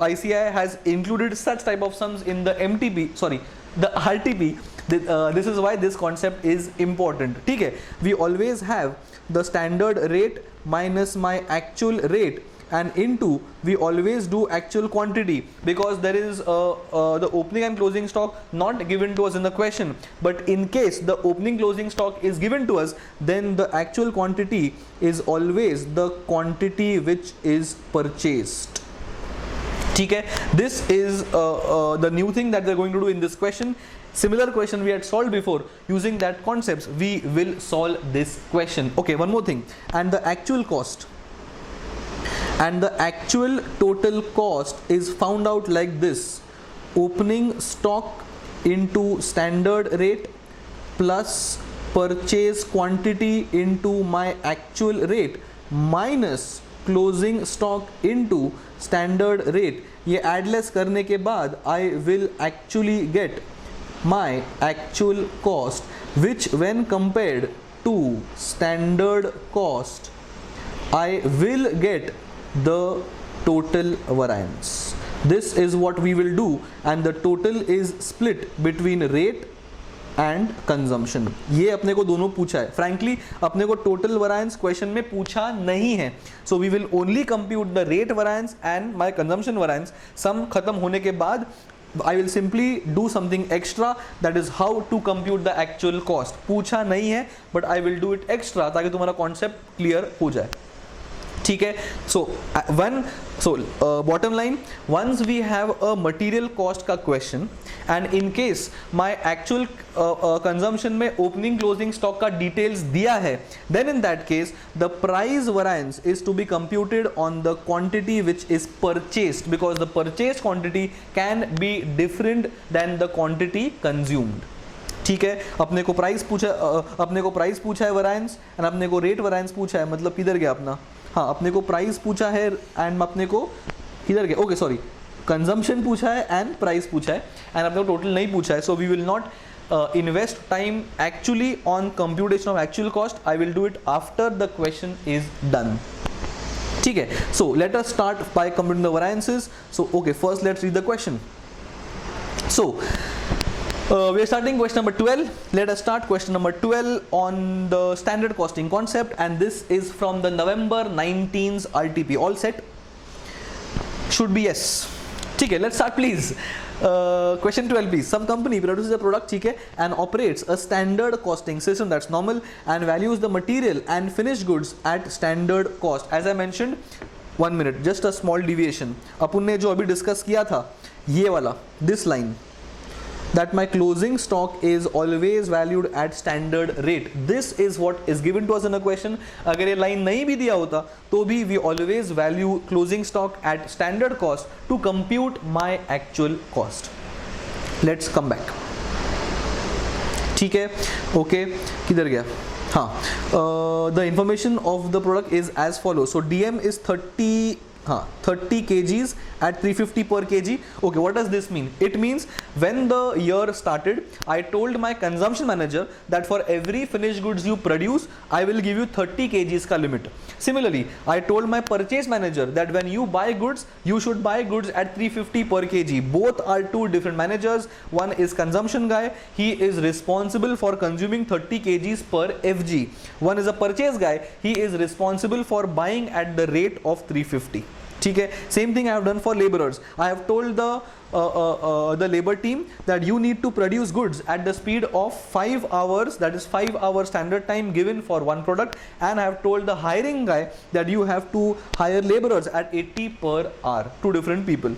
ICI has included such type of sums in the MTP, sorry, the RTP. This is why this concept is important. ठीक है, we always have the standard rate minus my actual rate, and into we always do actual quantity, because there is the opening and closing stock not given to us in the question, but in case the opening closing stock is given to us, then the actual quantity is always the quantity which is purchased. ठीक है, this is the new thing that we are going to do in this question. Similar question we had solved before. Using that concepts we will solve this question. Okay, one more thing, and the actual cost and the actual total cost is found out like this: opening stock into standard rate plus purchase quantity into my actual rate minus closing stock into standard rate. ये addless करने के बाद I will actually get my actual cost, which when compared to standard cost I will get the total variance. This is what we will do, and the total is split between rate and consumption. ये अपने को दोनों पूछा है. Frankly अपने को total variance question में पूछा नहीं है, so we will only compute the rate variance and my consumption variance. Sum खत्म होने के बाद I will simply do something extra, that is how to compute the actual cost. पूछा नहीं है, but I will do it extra ताकि तुम्हारा concept clear हो जाए. ठीक है, so bottom line, once we have a material cost का question and in case my actual consumption में opening closing stock का details दिया है, then in that case the price variance is to be computed on the quantity which is purchased, because the purchased quantity can be different than the quantity consumed. ठीक है, अपने को price पूछा है variance and अपने को rate variance पूछा है, मतलब किधर गया अपना, हाँ अपने को प्राइस पूछा है एंड अपने को किधर गया, ओके सॉरी, कंजम्पशन पूछा है एंड प्राइस पूछा है एंड अपने को टोटल नहीं पूछा है. So we will not invest time actually on computation of actual cost. I will do it after the question is done. ठीक है, so let us start by computing the variances. So okay, first let's read the question. So we are starting question number 12. Let us start question number 12 on the standard costing concept, and this is from the November 19's RTP. All set? Should be yes. ठीक है, let's start please. Question 12 please. Some company produces a product, ठीक है, and operates a standard costing system, that's normal, and values the material and finished goods at standard cost. As I mentioned, 1 minute, just a small deviation. अपन ने जो अभी discuss किया था ये वाला, this line, that my closing stock is always valued at standard rate. This is what is given to us in a question. अगर ये line नहीं भी दिया होता तो भी we always value closing stock at standard cost to compute my actual cost. Let's come back. ठीक है, okay, किधर गया, हाँ, the information of the product is as follows. So DM is 30 kgs at 350 per kg. Okay, what does this mean? It means when the year started, I told my consumption manager that for every finished goods you produce, I will give you 30 kgs ka limit. Similarly, I told my purchase manager that when you buy goods, you should buy goods at 350 per kg. Both are two different managers. One is consumption guy, he is responsible for consuming 30 kgs per FG. One is a purchase guy, he is responsible for buying at the rate of 350. ठीक है, same thing I have done for laborers. I have told the labor team that you need to produce goods at the speed of 5 hours, that is 5 hour standard time given for one product, and I have told the hiring guy that you have to hire laborers at 80 per hour, two different people.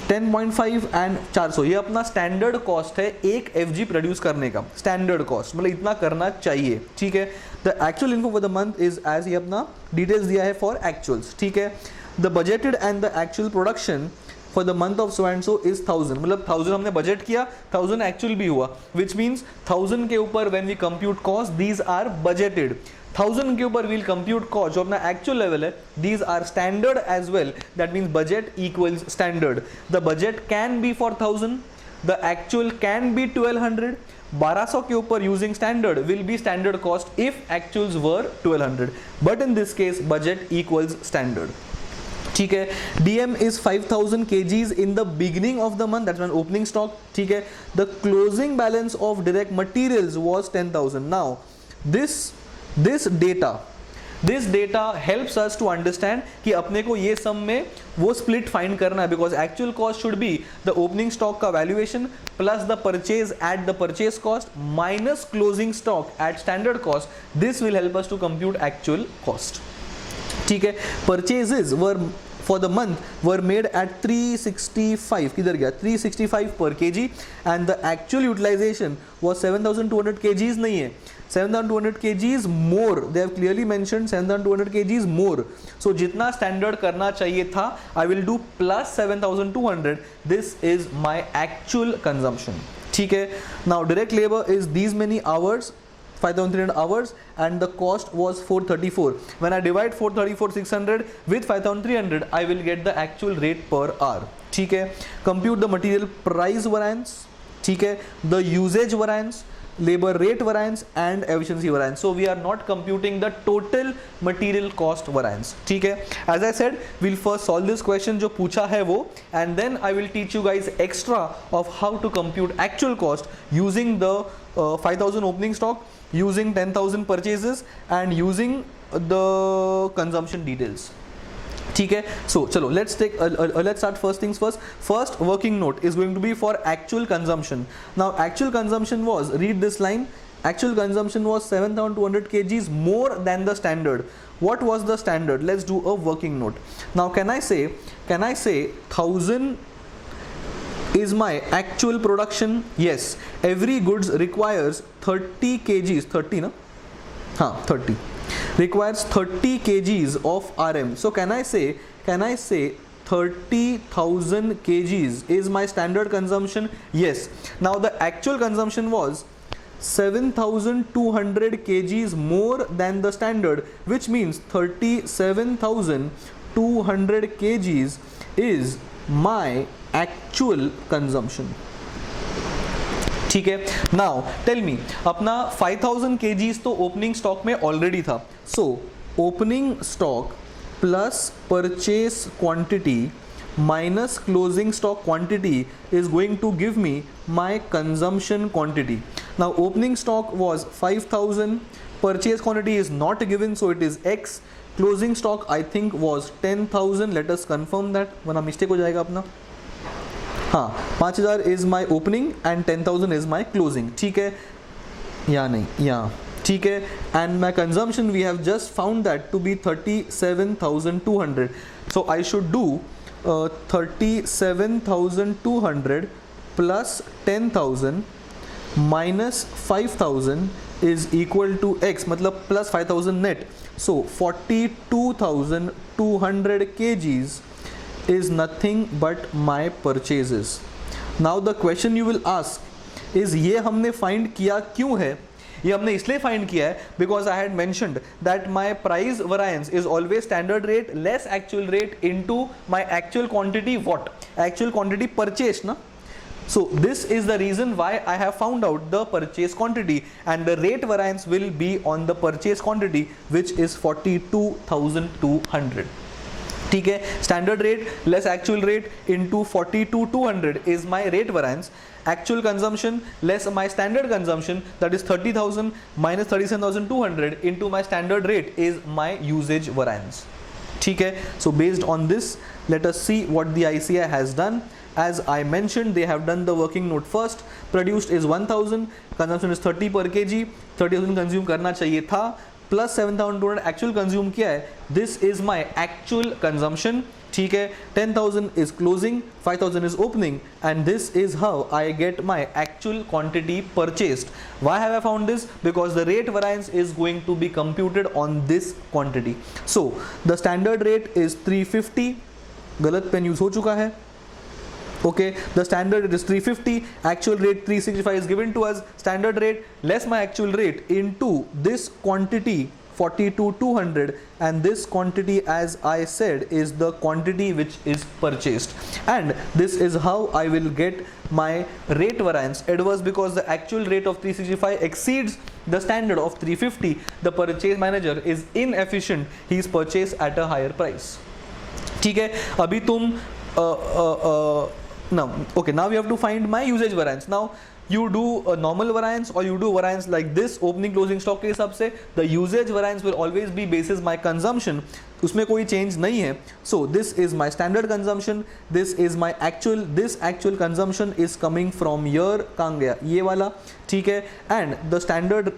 10.5 and 400, ये अपना standard cost है एक FG produce करने का. Standard cost मतलब इतना करना चाहिए. ठीक है, the actual info for the month is as, ये अपना डिटेल्स दिया है फॉर एक्चुअल्स. ठीक है, the budgeted and the actual production for the month of so and so is 1000, मतलब 1000 हमने बजट किया, 1000 एक्चुअल भी हुआ, विच मीन्स 1000 के ऊपर when we compute cost these are budgeted. 1000 के ऊपर वील कंप्यूट कॉस्ट जो अपना एक्चुअल लेवल है, these are standard as well, that means budget equals standard. The budget can be for 1000, the actual can be 1200. 1200 के ऊपर using standard will be standard cost if actuals were 1200, but in this case budget equals standard. ठीक है, DM is 5000 kgs in the beginning of the month, that's an opening stock. ठीक है, the closing balance of direct materials was 10,000. Now this data helps us to understand कि अपने को ये सम में वो स्प्लिट फाइंड करना है, because actual cost should be the opening stock का valuation plus the purchase at the purchase cost minus closing stock at standard cost. This will help us to compute actual cost. ठीक है, purchases were for the month were made at 365, किधर गया, 365 per kg, and the actual utilization was 7200 kgs नहीं है, 7200 kgs more. They have clearly mentioned 7200 kgs more. So जितना standard करना चाहिए था, I will do plus 7200. This is my actual consumption. ठीक है, now direct labor is these many hours, 5300 hours, and the cost was 434. When I divide 434 600 with 5300, I will get the actual rate per hour. ठीक है, compute the material price variance, ठीक है, the usage variance, labor rate variance and efficiency variance. So we are not computing the total material cost variance. ठीक है, as I said, we'll first solve this question जो पूछा है वो, and then I will teach you guys extra of how to compute actual cost using the 5000 opening stock, using 10,000 purchases and using the consumption details. ठीक है, so चलो let's start first things first. First working note is going to be for actual consumption. Now actual consumption was, read this line, actual consumption was 7200 kgs more than the standard. What was the standard? Let's do a working note. Now can I say 1000 is my actual production? Yes, every goods requires 30 kgs, 30 na? 30 requires 30 kgs of RM. So can I say 30,000 kgs is my standard consumption? Yes. Now the actual consumption was 7,200 kgs more than the standard, which means 37,200 kgs is my actual consumption. ठीक है. Now tell me, अपना 5,000 kgs तो opening stock में already था. So opening stock plus purchase quantity minus closing stock quantity is going to give me my consumption quantity. Now opening stock was 5,000, purchase quantity is not given, so it is X. Closing stock I think was 10,000. Let us confirm that, वरना mistake हो जाएगा अपना. हाँ, 5,000 is my opening and 10,000 is my closing. ठीक है या नहीं? या ठीक है. And my consumption we have just found that to be 37,200. So I should do 37,200 plus 10,000 minus 5,000 is equal to X, मतलब plus 5,000 net. So 42,200 kgs is nothing but my purchases. Now the question you will ask is, ये हमने find किया क्यों है? ये हमने इसलिए find किया है because I had mentioned that my price variance is always standard rate less actual rate into my actual quantity. What? Actual quantity purchased na? So this is the reason why I have found out the purchase quantity, and the rate variance will be on the purchase quantity, which is 42,200. ठीक है, standard rate less actual rate into 42,200 is my rate variance. Actual consumption less my standard consumption, that is 30,000 minus 37,200 into my standard rate is my usage variance. ठीक है, so based on this, let us see what the ICI has done. As I mentioned, they have done the working note first. Produced is 1,000, consumption is 30 per kg. 30,000 consume करना चाहिए था, plus 7,200 actual consume किया है. This is my actual consumption. ठीक है, 10,000 is closing, 5,000 is opening, and this is how I get my actual quantity purchased. Why have I found this? Because the rate variance is going to be computed on this quantity. So the standard rate is 350. गलत pen use हो चुका है. Okay, the standard rate is 350, actual rate 365 is given to us. Standard rate less my actual rate into this quantity 42,200, and this quantity, as I said, is the quantity which is purchased, and this is how I will get my rate variance adverse, because the actual rate of 365 exceeds the standard of 350. The purchase manager is inefficient, he is purchased at a higher price. ठीक है, अभी तुम now okay, now we have to find my usage variance. Now you do a normal variance or you do variance like this, opening closing stock के हिसाब से. The usage variance will always be basis my consumption, उसमें कोई change नहीं है. So this is my standard consumption, this is my actual, this actual consumption is coming from here, कहाँ गया ये वाला, ठीक है, and the standard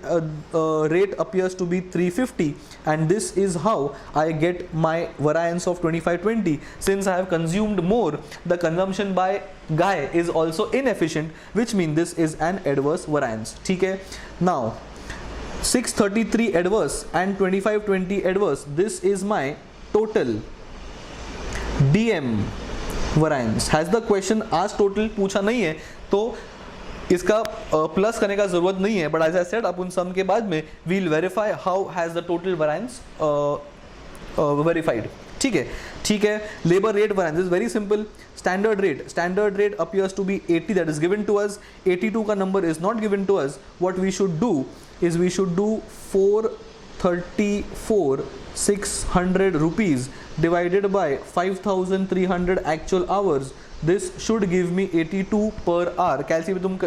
rate appears to be 350, and this is how I get my variance of 2520. Since I have consumed more, the consumption by guy is also inefficient, which means this is an adverse variance. ठीक है, now 633 adverse and 2520 adverse, this is my total DM variance. Has the question asked total? पूछा नहीं है तो इसका plus करने का जरूरत नहीं है, but as I said, अपन सम के बाद में we'll verify how has the total variance verified. ठीक है, ठीक है. Labor rate variance is very simple. Standard rate appears to be 80, that is given to us. 82 का number is not given to us. What we should do is we should do 434,600 rupees divided by 5,300 actual hours. This should give me 82 per hour. कैलसी में तुम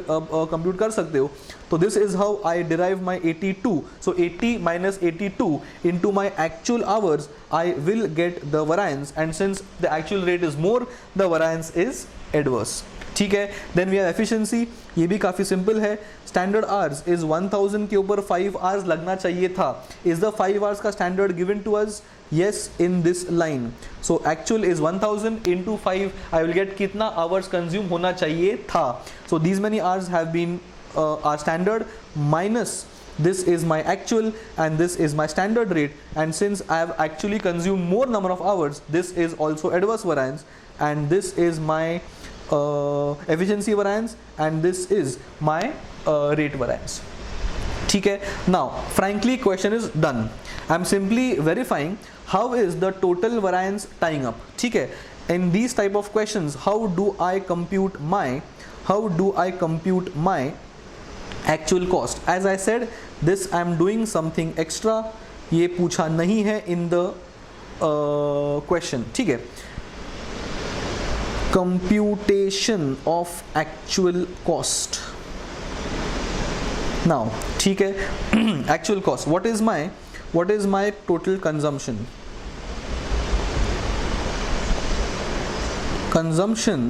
compute कर सकते हो. So this is how I derive my 82. So 80 minus 82 into my actual hours, I will get the variance, and since the actual rate is more, the variance is adverse. ठीक है। Then we have efficiency, ये भी काफ़ी simple है। Standard hours is 1000 के ऊपर 5 hours लगना चाहिए था। इज द 5 आवर्स का standard given to us? Yes, in this line. So actual is 1000 into 5, I will get कितना आवर्स कंज्यूम होना चाहिए था। So these many hours have been are standard minus this is my actual and this is my standard rate, and since I have actually consumed more number of hours, this is also adverse variance, and this is my efficiency variance, and this is my rate variance. ठीक है। Now frankly question is done. I am simply verifying how is the total variance tying up. ठीक है। In these type of questions, how do I compute my actual cost? As I said, this I am doing something extra. ये पूछा नहीं है in the question. ठीक है। Computation of actual cost. Now, ठीक है। Actual cost. What is my total consumption? Consumption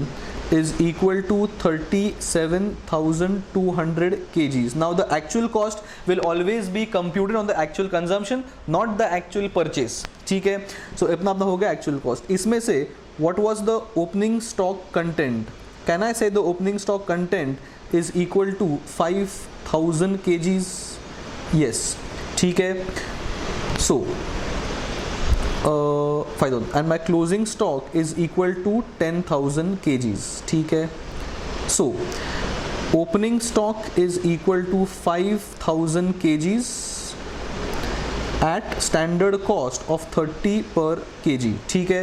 is equal to 37,200 kgs. Now the actual cost will always be computed on the actual consumption, not the actual purchase. ठीक है। So इतना अपना हो गया actual cost। इसमें से what was the opening stock content? Can I say the opening stock content is equal to 5,000 kgs? Yes, ठीक है। So 5,000 and my closing stock is equal to 10,000 kgs. ठीक है। So opening stock is equal to 5,000 kgs at standard cost of 30 per kg. ठीक है।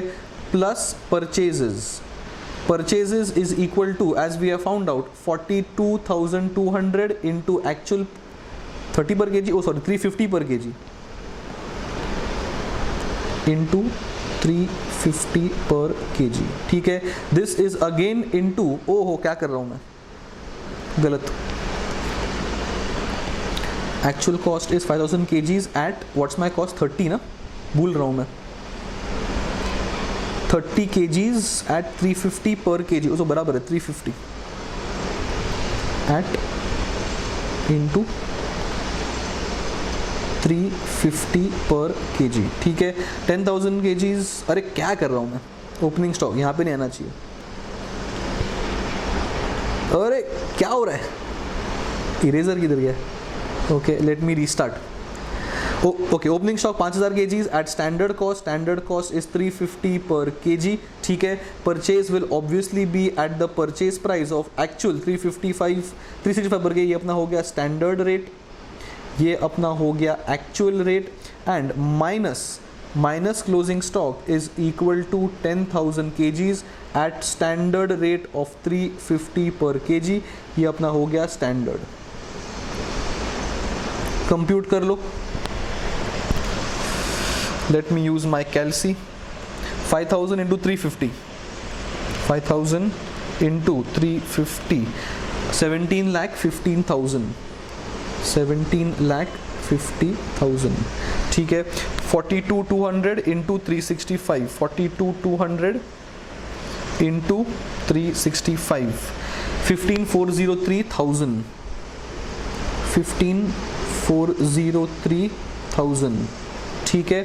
Plus purchases is equal to, as we have found out, 42,200 into actual 30 per kg, 350 per kg into 350 per kg. ठीक है। This is again into, ओहो क्या कर रहा हूँ मैं, गलत। Actual cost is 5,000 kgs at what's my cost? 30 ना, भूल रहा हूँ मैं। 30 kgs at 350 per kg, तो बराबर है 350 at into 350 पर kg। ठीक है। 10,000 kgs, अरे क्या कर रहा हूँ मैं, ओपनिंग स्टॉक यहाँ पे नहीं आना चाहिए। अरे क्या हो रहा है, इरेजर किधर गया? Okay, let me restart. Okay, opening stock 5,000 kgs at standard cost is 350 per kg। ठीक है। Purchase will obviously be at the purchase price of actual 365 per kg। ये अपना हो गया स्टैंडर्ड रेट, ये अपना हो गया actual rate, and minus closing stock is equal to 10,000 kgs at standard rate of 350 per kg। ये अपना हो गया स्टैंडर्ड। कंप्यूट कर लो। Let me use my calci. 5,000 into 350, 5,000 into 350, 17,15,000, 17,50,000। ठीक है। 42,200 इंटू 365, 42,200 इंटू 365, 15,403,000, 15,403,000। ठीक है।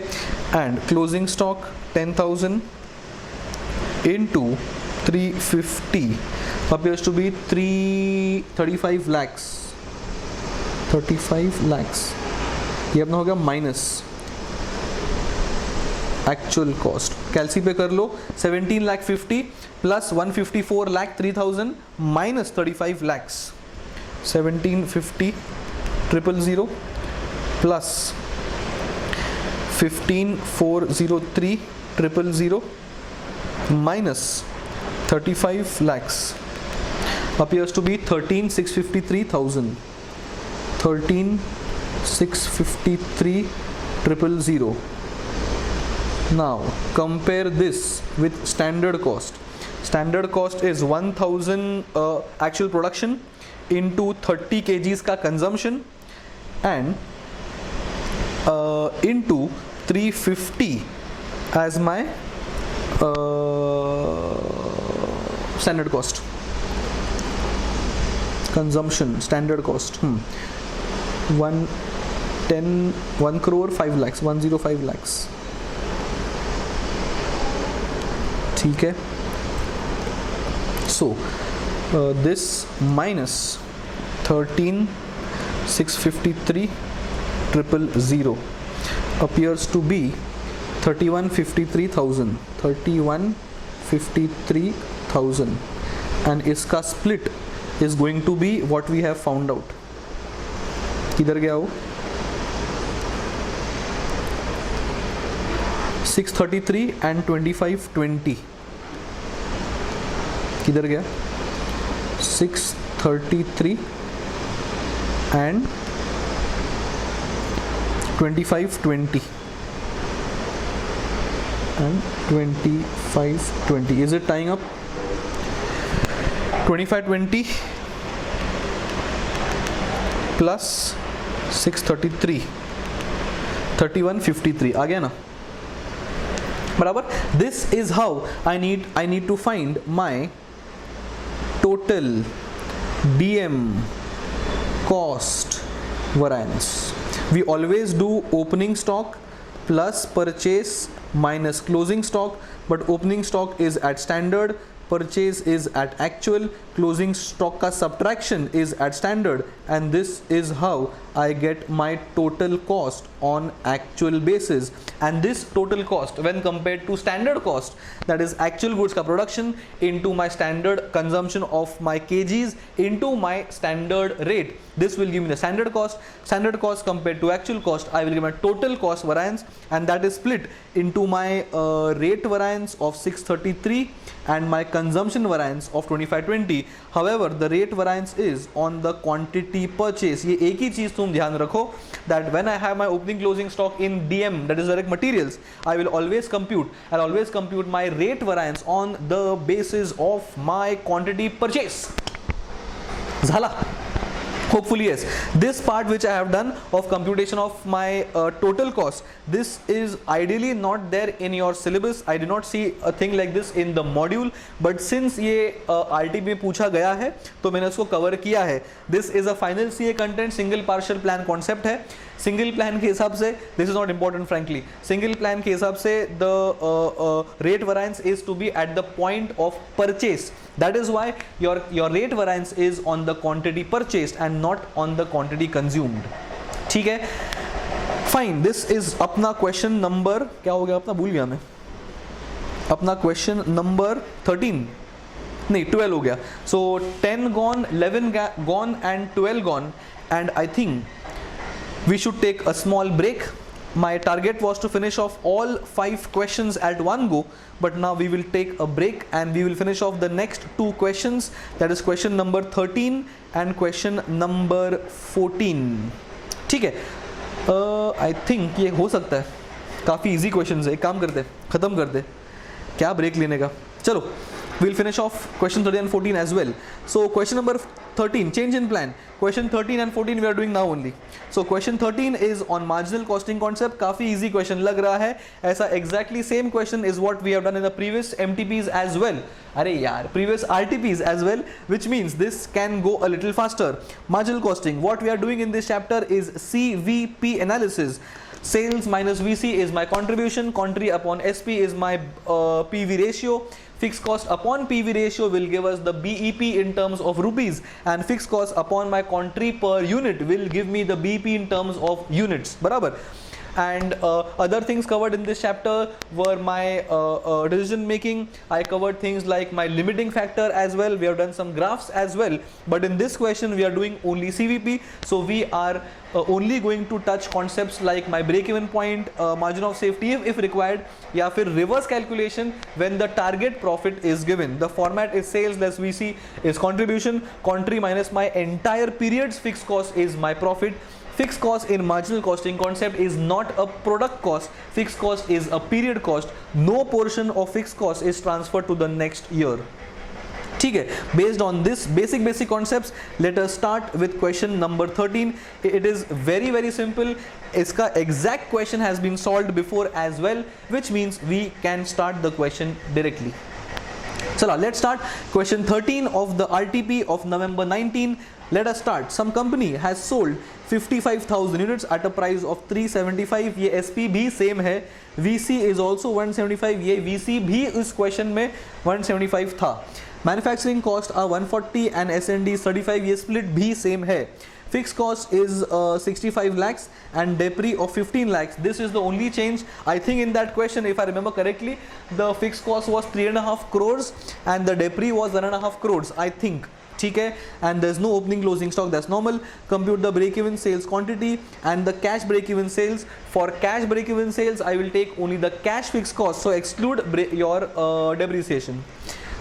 And closing stock 10,000 into 350 appears to be 35 lakhs, 35 lakhs। ये अपना हो गया माइनस एक्चुअल कॉस्ट। कैलसी पे कर लो। 17,50,000 plus 154,03,000 minus 35 lakhs, 17,50,000 plus 15,403,000 minus 35 lakhs appears to be 13,653,000, 13,653,000. Now compare this with standard cost. Standard cost is 1,000 actual production into 30 kgs का consumption and into 350 as my standard cost. consumption standard cost 1 crore 5 lakhs 105 lakhs. ठीक है. So this minus 13,653,000 appears to be 31,53,000 and इसका split is going to be what we have found out. किधर गया वो? 633 and 2520 किधर गया? 633 and 2520 and 2520. Is it tying up? 2520 plus 633 3153 आ गया ना बराबर. This is how I need to find my total DM cost variance. We always do opening stock plus purchase minus closing stock, but opening stock is at standard, purchase is at actual, closing stock ka subtraction is at standard, and this is how I get my total cost on actual basis. And this total cost when compared to standard cost, that is actual goods ka production into my standard consumption of my kgs into my standard rate, this will give me the standard cost. Standard cost compared to actual cost, I will get my total cost variance, and that is split into my rate variance of 633 and my consumption variance of 2520. However, the rate variance is on the quantity purchase. ये एक ही चीज तुम ध्यान रखो that when I have my opening closing stock in DM, that is direct materials, I will always compute my rate variance on the basis of my quantity purchase. झाला? Hopefully yes. This part which I have done of computation of my total cost, this is ideally not there in your syllabus. I did not see a thing like this in the module, but since ये RTP में पूछा गया है तो मैंने उसको cover किया है. This is a final CA content, single partial plan concept है. सिंगल प्लान के हिसाब से this is not important frankly. Single plan के हिसाब से the rate variance is to be at the point of purchase. That is why your rate variance is on the quantity purchased and not on the quantity consumed. ठीक है, fine. This is अपना question number, क्या हो गया अपना, भूल गया मैं, अपना क्वेश्चन नंबर 13 नहीं 12 हो गया. सो 10 gone, 11 gone and 12 gone, and I think we should take a small break. My target was to finish off all 5 questions at one go, but now we will take a break and we will finish off the next 2 questions, that is question number 13 and question number 14. ठीक है, I think ये हो सकता है, काफ़ी easy questions है. एक काम करते, ख़त्म करते, क्या ब्रेक लेने का. चलो, we'll finish off question 13 and 14 as well. So question number 13, change in plan. Question 13 and 14 we are doing now only. So question 13 is on marginal costing concept. काफ़ी easy question लग रहा है. ऐसा exactly same question is what we have done in the previous MTPs as well. अरे यार, previous RTPs as well, which means this can go a little faster. Marginal costing. What we are doing in this chapter is CVP analysis. Sales minus VC is my contribution. Contri upon SP is my PV ratio. Fixed cost upon PV ratio will give us the BEP in terms of rupees, and fixed cost upon my contri per unit will give me the BEP in terms of units. बराबर. And other things covered in this chapter were my decision making. I covered things like my limiting factor as well. We have done some graphs as well, but in this question we are doing only CVP, so we are only going to touch concepts like my break even point, margin of safety if required, या फिर reverse calculation when the target profit is given. The format is sales less VC is contribution, contri minus my entire period's fixed cost is my profit. Fixed cost in marginal costing concept is not a product cost. Fixed cost is a period cost. No portion of fixed cost is transferred to the next year. ठीक है, based on this basic concepts, let us start with question number 13. It is very simple. इसका exact question has been solved before as well, which means we can start the question directly. चलो, let's start question 13 of the RTP of November 19. Let us start. Some company has sold 55,000 units at a price of 375. ये SP भी same है. VC is also 175. ये VC भी इस question में 175 था. Manufacturing cost are 140 and S&D is 35. ये split भी same है. Fixed cost is 65 lakhs and debris of 15 lakhs. This is the only change. I think in that question, if I remember correctly, the fixed cost was 3.5 crores and the debris was 1.5 crores, I think. ठीक है, and there's no opening closing stock, that's normal. Compute the break even sales quantity and the cash break even sales. For cash break even sales, I will take only the cash fixed cost, so exclude your depreciation.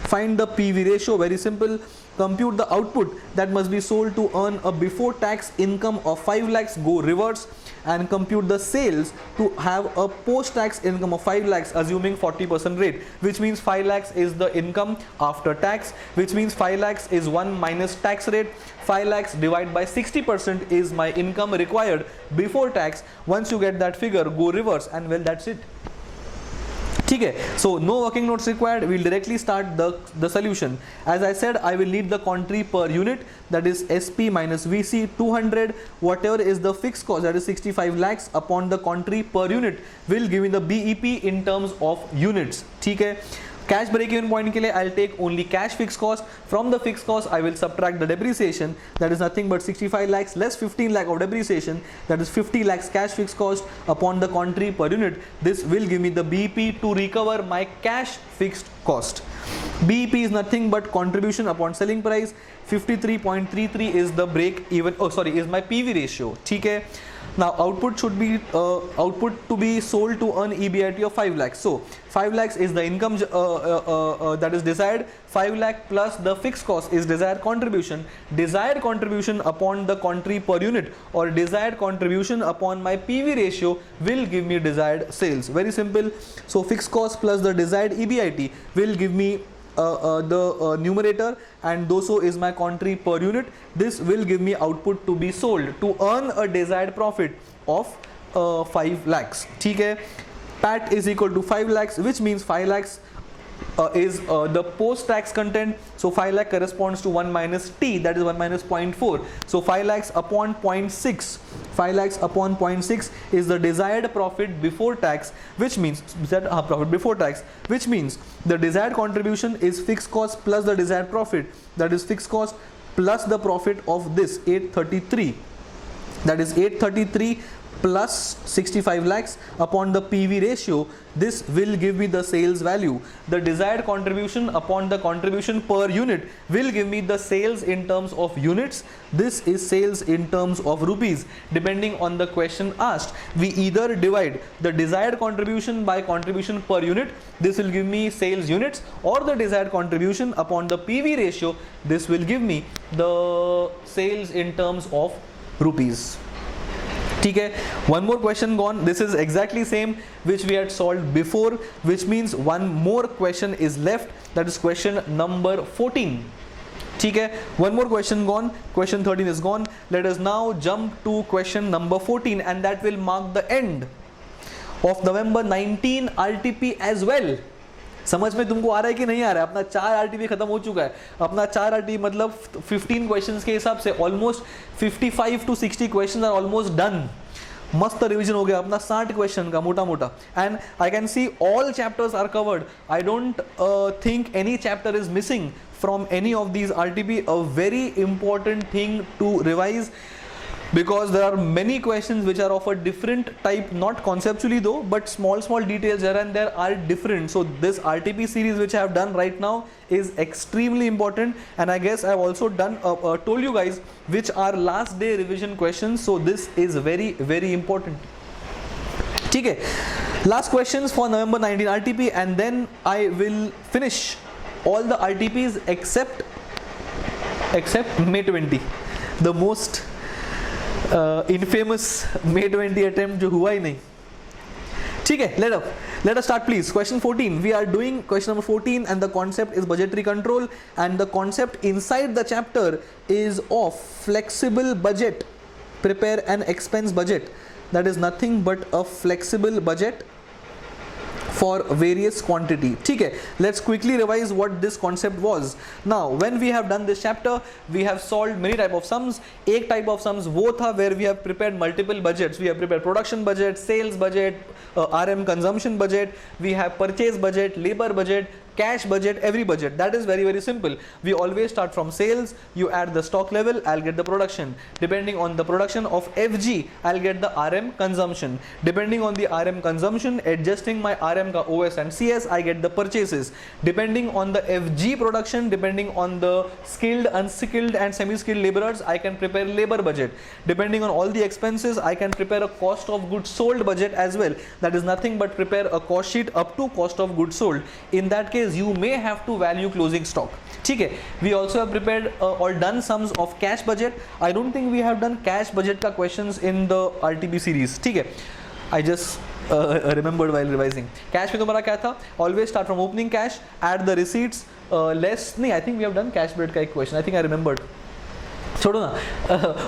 Find the PV ratio, very simple. Compute the output that must be sold to earn a before tax income of 5 lakhs, go reverse, and compute the sales to have a post tax income of 5 lakhs assuming 40% rate, which means 5 lakhs is the income after tax, which means 5 lakhs is 1 minus tax rate. 5 lakhs divided by 60% is my income required before tax. Once you get that figure, go reverse, and well, that's it. Okay, so no working notes required. We'll directly start the solution. As I said, I will need the quantity per unit, that is SP minus VC 200. Whatever is the fixed cost, that is 65 lakhs upon the quantity per unit, will give me the BEP in terms of units. Okay. Cash break even point के लिए I'll take only cash fixed cost. From the fixed cost I will subtract the depreciation, that is nothing but 65 lakhs less 15 lakh of depreciation, that is 50 lakhs cash fixed cost upon the quantity per unit. This will give me the BEP to recover my cash fixed cost. BEP is nothing but contribution upon selling price. 53.33 is the break even, is my PV ratio. ठीक है. Now output should be output to be sold to earn EBIT of 5 lakhs. So 5 lakhs is the income that is desired. 5 lakh plus the fixed cost is desired contribution. Desired contribution upon the quantity per unit or desired contribution upon my PV ratio will give me desired sales. Very simple. So fixed cost plus the desired EBIT will give me the numerator, and doso is my quantity per unit. This will give me output to be sold to earn a desired profit of 5 lakhs. ठीक है. PAT is equal to 5 lakhs, which means 5 lakhs is the post tax content. So 5 lakh corresponds to 1 minus T, that is 1 minus 0.4. So 5 lakhs upon 0.6. 5 lakhs upon 0.6 is the desired profit before tax, which means profit before tax, which means the desired contribution is fixed cost plus the desired profit, that is fixed cost plus the profit of this 833, that is 833 plus 65 lakhs upon the PV ratio. This will give me the sales value. The desired contribution upon the contribution per unit will give me the sales in terms of units. This is sales in terms of rupees. Depending on the question asked, we either divide the desired contribution by contribution per unit, this will give me sales units, or the desired contribution upon the PV ratio, this will give me the sales in terms of rupees. ठीक है. One more question gone. This is exactly same which we had solved before, which means one more question is left, that is question number 14. ठीक है. One more question gone. Question 13 is gone. Let us now jump to question number 14, and that will mark the end of November 19 RTP as well. समझ में तुमको आ रहा है कि नहीं आ रहा है? अपना 4 RTP खत्म हो चुका है. अपना 4 RTP मतलब 15 क्वेश्चंस के हिसाब से almost 55 to 60 questions are almost done. मस्त रिवीजन हो गया अपना 60 क्वेश्चन का मोटा मोटा. And I can see all chapters are covered. I don't think any chapter is missing from any of these RTP. A very important thing to revise, because there are many questions which are of a different type, not conceptually though, but small details here and there are different. So this RTP series which I have done right now is extremely important, and I guess I have also done told you guys which are last day revision questions. So this is very important. ठीक है. Last questions for November 19 RTP, and then I will finish all the RTPs except May 20, the most infamous May 20 attempt जो हुआ ही नहीं. ठीक है. Let us start please. Question 14. We are doing question number 14, and the concept is budgetary control, and the concept inside the chapter is of flexible budget. Prepare an expense budget. That is nothing but a flexible budget. for various quantity. ठीक है, let's quickly revise what this concept was. Now when we have done this chapter, we have solved many type of sums. एक type of sums वो था where we have prepared multiple budgets. We have prepared production budget, sales budget, RM consumption budget, we have purchase budget, labor budget, cash budget, every budget. That is very, very simple. We always start from sales, you add the stock level, I'll get the production. Depending on the production of FG, I'll get the RM consumption. Depending on the RM consumption, adjusting my RM ka OS and CS, I get the purchases. Depending on the FG production, depending on the skilled, unskilled and semi-skilled laborers, I can prepare labor budget. Depending on all the expenses, I can prepare a cost of goods sold budget as well. That is nothing but prepare a cost sheet up to cost of goods sold. In that case, you may have to value closing stock. ठीक है, we also have prepared or done sums of cash budget. I don't think we have done cash budget का questions in the RTP series. ठीक है, I just remembered while revising. Cash में तुम्हारा क्या था? Always start from opening cash, add the receipts, less नहीं, I think we have done cash budget का एक question. I think I remembered. छोड़ो ना,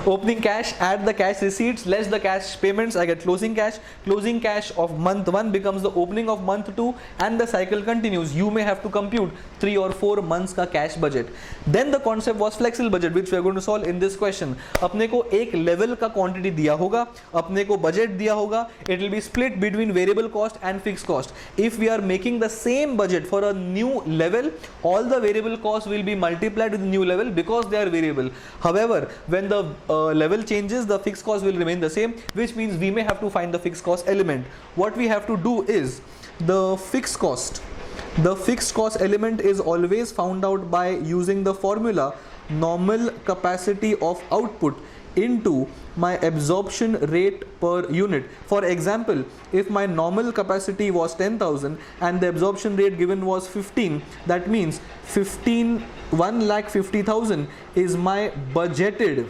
opening cash, add the cash receipts, less the cash payments, I get closing cash. Closing cash of month 1 becomes the opening of month 2 and the cycle continues. You may have to compute 3 or 4 months का cash budget. Then the concept was flexible budget, which we are going to solve in this question. अपने को एक level का quantity दिया होगा, अपने को budget दिया होगा, it will be split between variable cost and fixed cost. If we are making the same budget for a new level, all the variable costs will be multiplied with the new level because they are variable. However, when the level changes, the fixed cost will remain the same, which means we may have to find the fixed cost element. What we have to do is the fixed cost element is always found out by using the formula normal capacity of output into my absorption rate per unit. For example, if my normal capacity was 10,000 and the absorption rate given was 15, that means 1,50,000 is my budgeted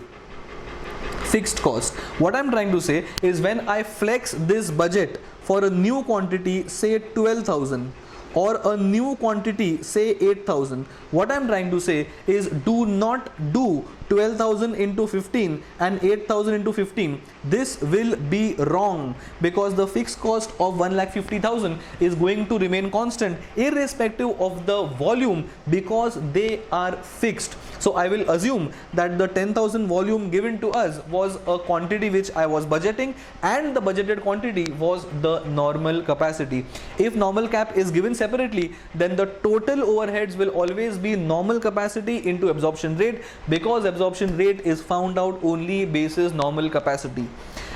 fixed cost. What I'm trying to say is when I flex this budget for a new quantity, say 12,000, or a new quantity, say 8,000, what I'm trying to say is do not do 12,000 into 15 and 8,000 into 15. This will be wrong because the fixed cost of 1,50,000 is going to remain constant irrespective of the volume because they are fixed. So I will assume that the 10,000 volume given to us was a quantity which I was budgeting and the budgeted quantity was the normal capacity. If normal cap is given separately, then the total overheads will always be normal capacity into absorption rate because absorption rate is found out only basis normal capacity.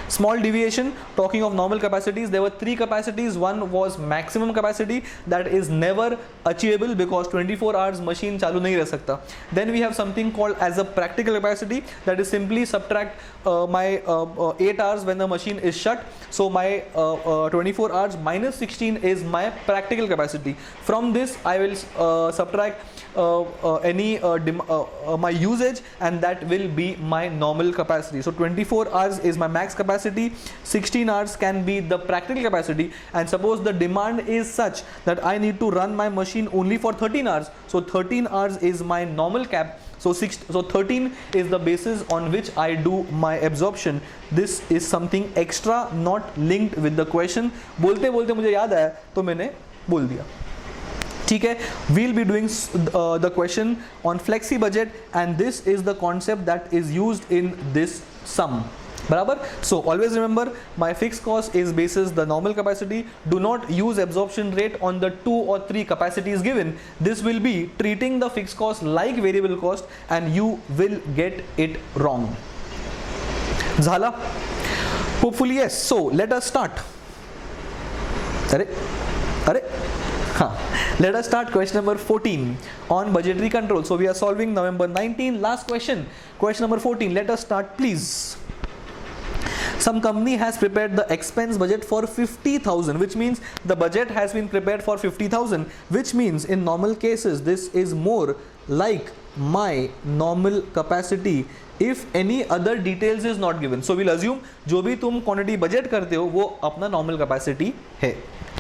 Small deviation, talking of normal capacities, there were 3 capacities. One was maximum capacity, that is never achievable because 24 hours machine chalu nahi reh sakta. Then we have something called as a practical capacity, that is simply subtract my 8 hours when the machine is shut. So my 24 hours minus 16 is my practical capacity. From this I will subtract my usage and that will be my normal capacity. So 24 hours is my max capacity, 16 hours can be the practical capacity, and suppose the demand is such that I need to run my machine only for 13 hours, so 13 hours is my normal cap. So 13 is the basis on which I do my absorption. This is something extra not linked with the question. बोलते बोलते मुझे याद आया तो मैंने बोल दिया. ठीक है, we'll be doing the question on flexi budget and this is the concept that is used in this sum. बराबर. So always remember my fixed cost is basis the normal capacity. Do not use absorption rate on the 2 or 3 capacities given. This will be treating the fixed cost like variable cost and you will get it wrong. झाला? Hopefully yes. So let us start. अरे हाँ, let us start question number 14 on budgetary control. So we are solving November 19. Last question, question number 14. Let us start, please. Some company has prepared the expense budget for 50,000, which means the budget has been prepared for 50,000, which means in normal cases this is more like my normal capacity if any other details is not given. So we'll assume जो भी तुम quantity budget करते हो वो अपना normal capacity है.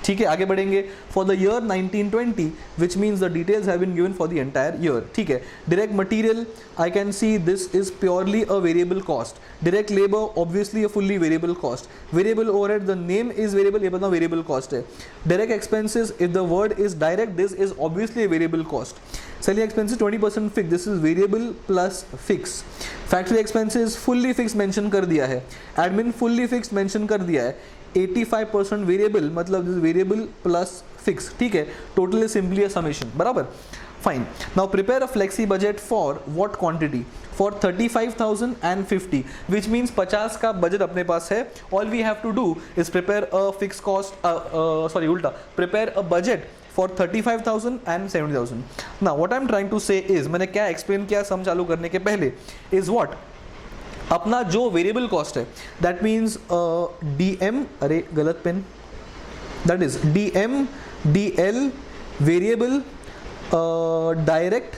ठीक है, आगे बढ़ेंगे. For the year 1920, which means the details have been given for the entire year. ठीक है. Direct material, I can see this is purely a variable cost. Direct labor, obviously a fully variable cost. Variable overhead, the name is variable, ये अपना variable cost है. Direct expenses, if the word is direct, this is obviously a variable cost. Selling expenses 20% fixed, this is variable plus fixed. Factory expenses fully fixed mention कर दिया है. Admin fully fixed mention कर दिया है. 85% variable, मतलब this variable plus fix. ठीक है, total is simply a summation. बराबर, fine. Now prepare a flexi budget for what quantity? For 35,000 and 50, which means 50 का बजट अपने पास है. All we have to do is prepare a fix cost, sorry उल्टा, prepare a budget for 35,000 and 70,000. Now what I'm trying to say is, मैंने क्या explain किया सम चालू करने के पहले, is what अपना जो वेरिएबल कॉस्ट है, दैट मीन्स DM, अरे गलत pen, that is DM, DL variable, direct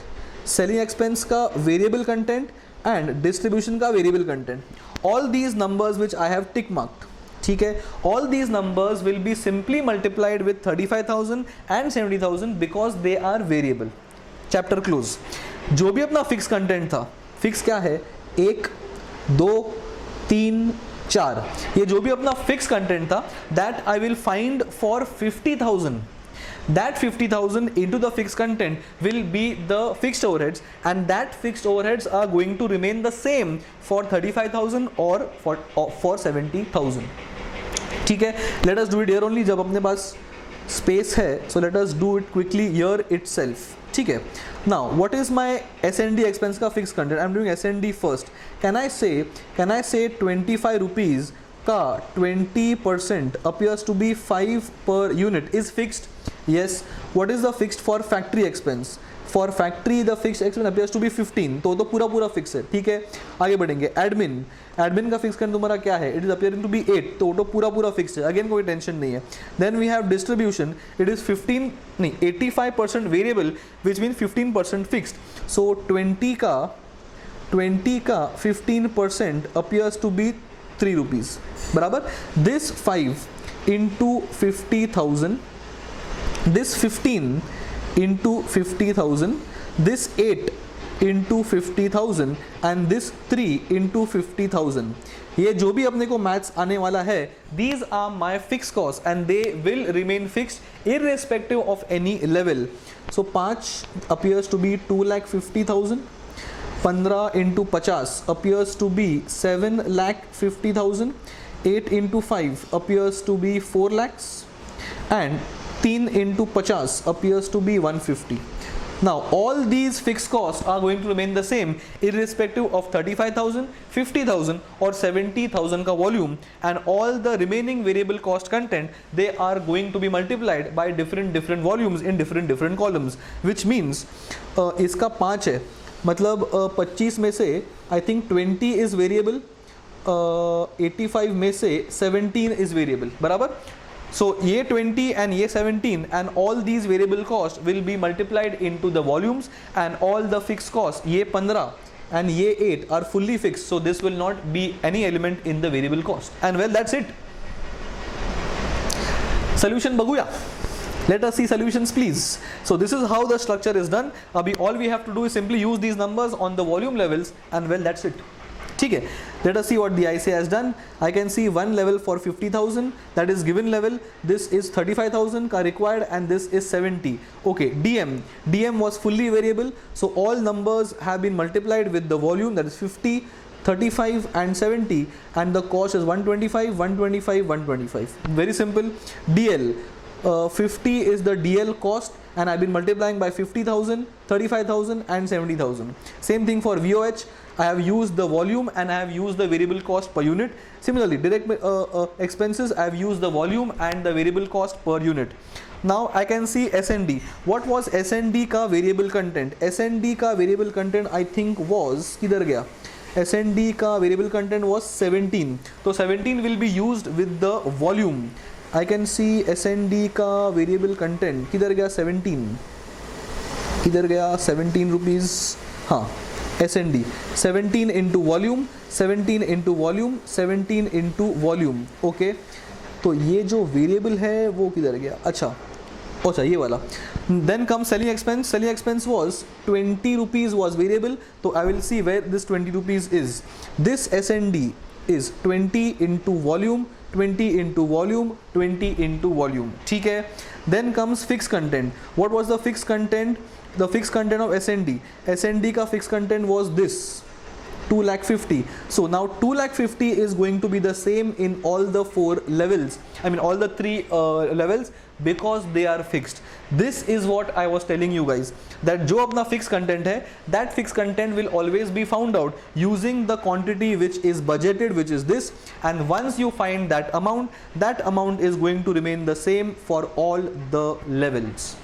selling expense का वेरिएबल कंटेंट एंड डिस्ट्रीब्यूशन का variable content. All these numbers which I have tick marked. ठीक है, all these numbers will be simply multiplied with 35,000 and 70,000 because they are variable. Chapter close. जो भी अपना fix content था, fix क्या है, 1 2 3 4, ये जो भी अपना फिक्स कंटेंट था, that I will find for 50,000. That 50,000 into the fixed content will be the fixed overheads, and that fixed overheads are going to remain the same for 35,000 or for 70,000. ठीक है, let us do it here only जब अपने पास space है. so let us do it quickly here itself. ठीक है. now what is my S&D expense का fixed content? I'm doing S&D first. can I say 25 rupees का 20% appears to be 5 per unit is fixed? Yes. what is the fixed for factory expense? for factory the fixed expense appears to be 15, तो पूरा fix है. ठीक है, आगे बढ़ेंगे. Admin का fix content तुम्हारा क्या है? It is appearing to be 8, तो पूरा फिक्स है. अगेन कोई टेंशन नहीं है. Then we have distribution, it is 85% variable which mean 15% fixed. So 20 का 15% appears to be 3 rupees. बराबर. This 5 into 50,000, this 15 into 50,000, this 8 into 50,000 and this 3 into 50,000. ये जो भी अपने को मैथ्स आने वाला है, these are my fixed costs and they will remain fixed irrespective of any level. So 5 appears to be 2,50,000. 15 into 50 appears to be 7,50,000. 8 into 5 appears to be 4 lakhs and 3 into 50 appears to be 150. Now all these fixed costs are going to remain the same irrespective of 35,000, 50,000 or 70,000 का volume, and all the remaining variable cost content, they are going to be multiplied by different volumes in different columns, which means इसका 5 है, मतलब 25 में से I think 20 is variable, 85 में से 17 is variable. बराबर. So ये 20 and ये 17 and all these variable costs will be multiplied into the volumes, and all the fixed costs, ये 15 and ये 8 are fully fixed, so this will not be any element in the variable cost. And well, that's it. Solution बघूया. Let us see solutions please. So this is how the structure is done. अभी all we have to do is simply use these numbers on the volume levels, and well, that's it. ठीक है. Let us see what the IC has done. I can see one level for 50,000, that is given level. This is 35,000 का required and this is 70. Okay, DM was fully variable, so all numbers have been multiplied with the volume, that is 50, 35 and 70, and the cost is 125, 125, 125. Very simple. DL, 50 is the DL cost, and I've been multiplying by 50,000, 35,000 and 70,000. Same thing for VOH. I have used the volume and I have used the variable cost per unit. Similarly, direct expenses, I have used the volume and the variable cost per unit. Now I can see S&D. What was S&D का variable content? S&D का variable content I think was, किधर गया? S&D का variable content was 17. तो 17 will be used with the volume. I can see S&D का variable content, किधर गया 17? किधर गया 17 rupees? हाँ, S&D 17 into volume, 17 into volume, 17 into volume. Okay, तो ये जो वेरिएबल है वो किधर गया? अच्छा ये वाला. Then comes selling expense. Selling expense was 20 rupees was variable. So I will see where this 20 rupees is. This S&D is 20 into volume, 20 into volume, 20 into volume. ठीक है. Then comes fixed content. What was the fixed content? The fixed content of S&D. S&D का fixed content was this. 2,50,000. So now 2,50,000 is going to be the same in all the four levels. I mean all the three levels, because they are fixed. This is what I was telling you guys, that जो अपना fixed content है, that fixed content will always be found out using the quantity which is budgeted, which is this, and once you find that amount is going to remain the same for all the levels.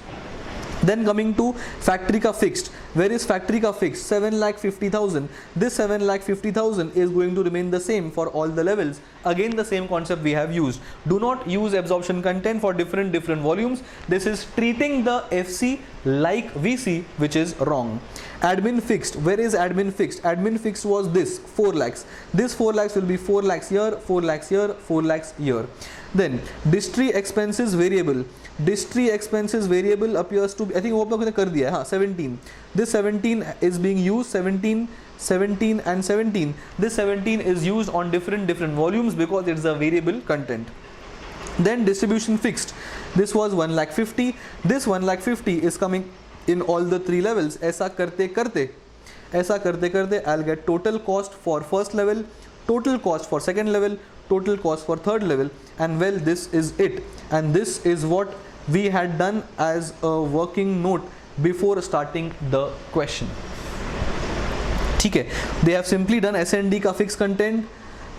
Then coming to factory ka fixed. Where is factory ka fixed? 7,50,000. This 7,50,000 is going to remain the same for all the levels. Again the same concept we have used. Do not use absorption content for different volumes. This is treating the FC like VC, which is wrong. Admin fixed. Where is admin fixed? Admin fixed was this 4 lakhs. This 4 lakhs will be 4 lakhs here, 4 lakhs here, 4 lakhs here. Then distri expenses variable. Distri expenses variable appears to be, I think वो आप लोगों ने कर दिया है, हाँ 17. This 17 is being used, 17, 17 and 17. This 17 is used on different volumes because it's a variable content. Then distribution fixed. This was 1,50,000. This 1,50,000 is coming in all the three levels. ऐसा करते करते I'll get total cost for first level, total cost for second level, total cost for third level, and well, this is it. And this is what we had done as a working note before starting the question. ठीक है, they have simply done S&D का fixed content,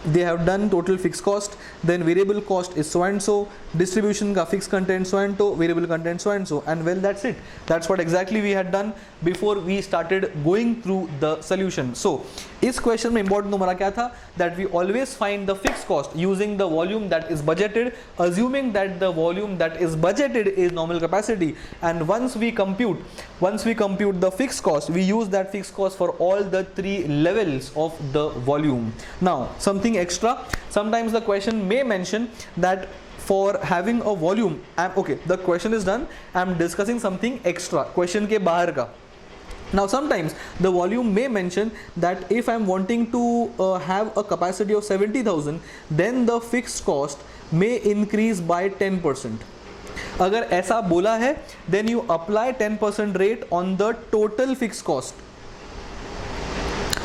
they have done total fixed cost, then variable cost is so and so, distribution का fixed content so and so, variable content so and so, and well, that's it. That's what exactly we had done before we started going through the solution. So इस question में important हमारा क्या था, that we always find the fixed cost using the volume that is budgeted, assuming that the volume that is budgeted is normal capacity, and once we compute the fixed cost, we use that fixed cost for all the three levels of the volume. Now something extra, sometimes the question may mention that for having a volume, okay, the question is done, I'm discussing something extra, question के बाहर का. Now sometimes the volume may mention that if I'm wanting to have a capacity of 70,000, then the fixed cost may increase by 10%. अगर ऐसा बोला है, then you apply 10% rate on the total fixed cost.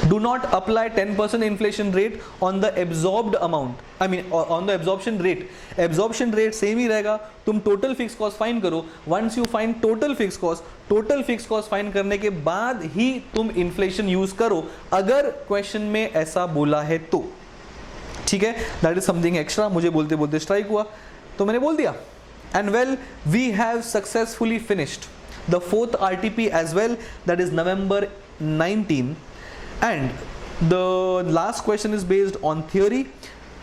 Do not apply 10% inflation rate on the absorbed amount. I mean on the absorption rate. Absorption rate same ही रहेगा. तुम total fixed cost find करो. Once you find total fixed cost find करने के बाद ही तुम inflation use करो. अगर question में ऐसा बोला है तो, ठीक है? That is something extra. मुझे बोलते बोलते strike हुआ, तो मैंने बोल दिया. And well, we have successfully finished the fourth RTP as well. That is November 19. And the last question is based on theory.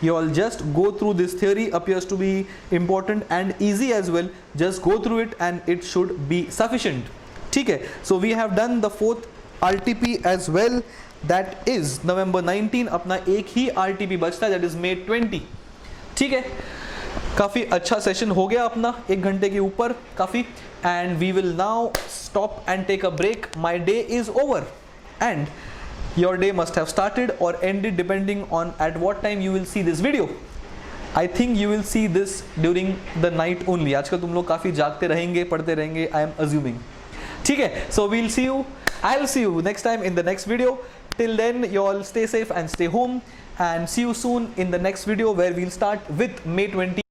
You all just go through this theory, appears to be important and easy as well. Just go through it and it should be sufficient. ठीक है? So we have done the fourth RTP as well. That is November 19. अपना एक ही RTP बचता है, that is May 20. ठीक है? काफ़ी अच्छा सेशन हो गया अपना, 1 घंटे के ऊपर काफ़ी. And we will now stop and take a break. My day is over and your day must have started or ended depending on at what time you will see this video. I think you will see this during the night only. आजकल तुम लोग काफ़ी जागते रहेंगे, पढ़ते रहेंगे, I am assuming. ठीक है? So we'll see you. I'll see you next time in the next video. Till then, you all stay safe and stay home, and see you soon in the next video where we'll start with May 20.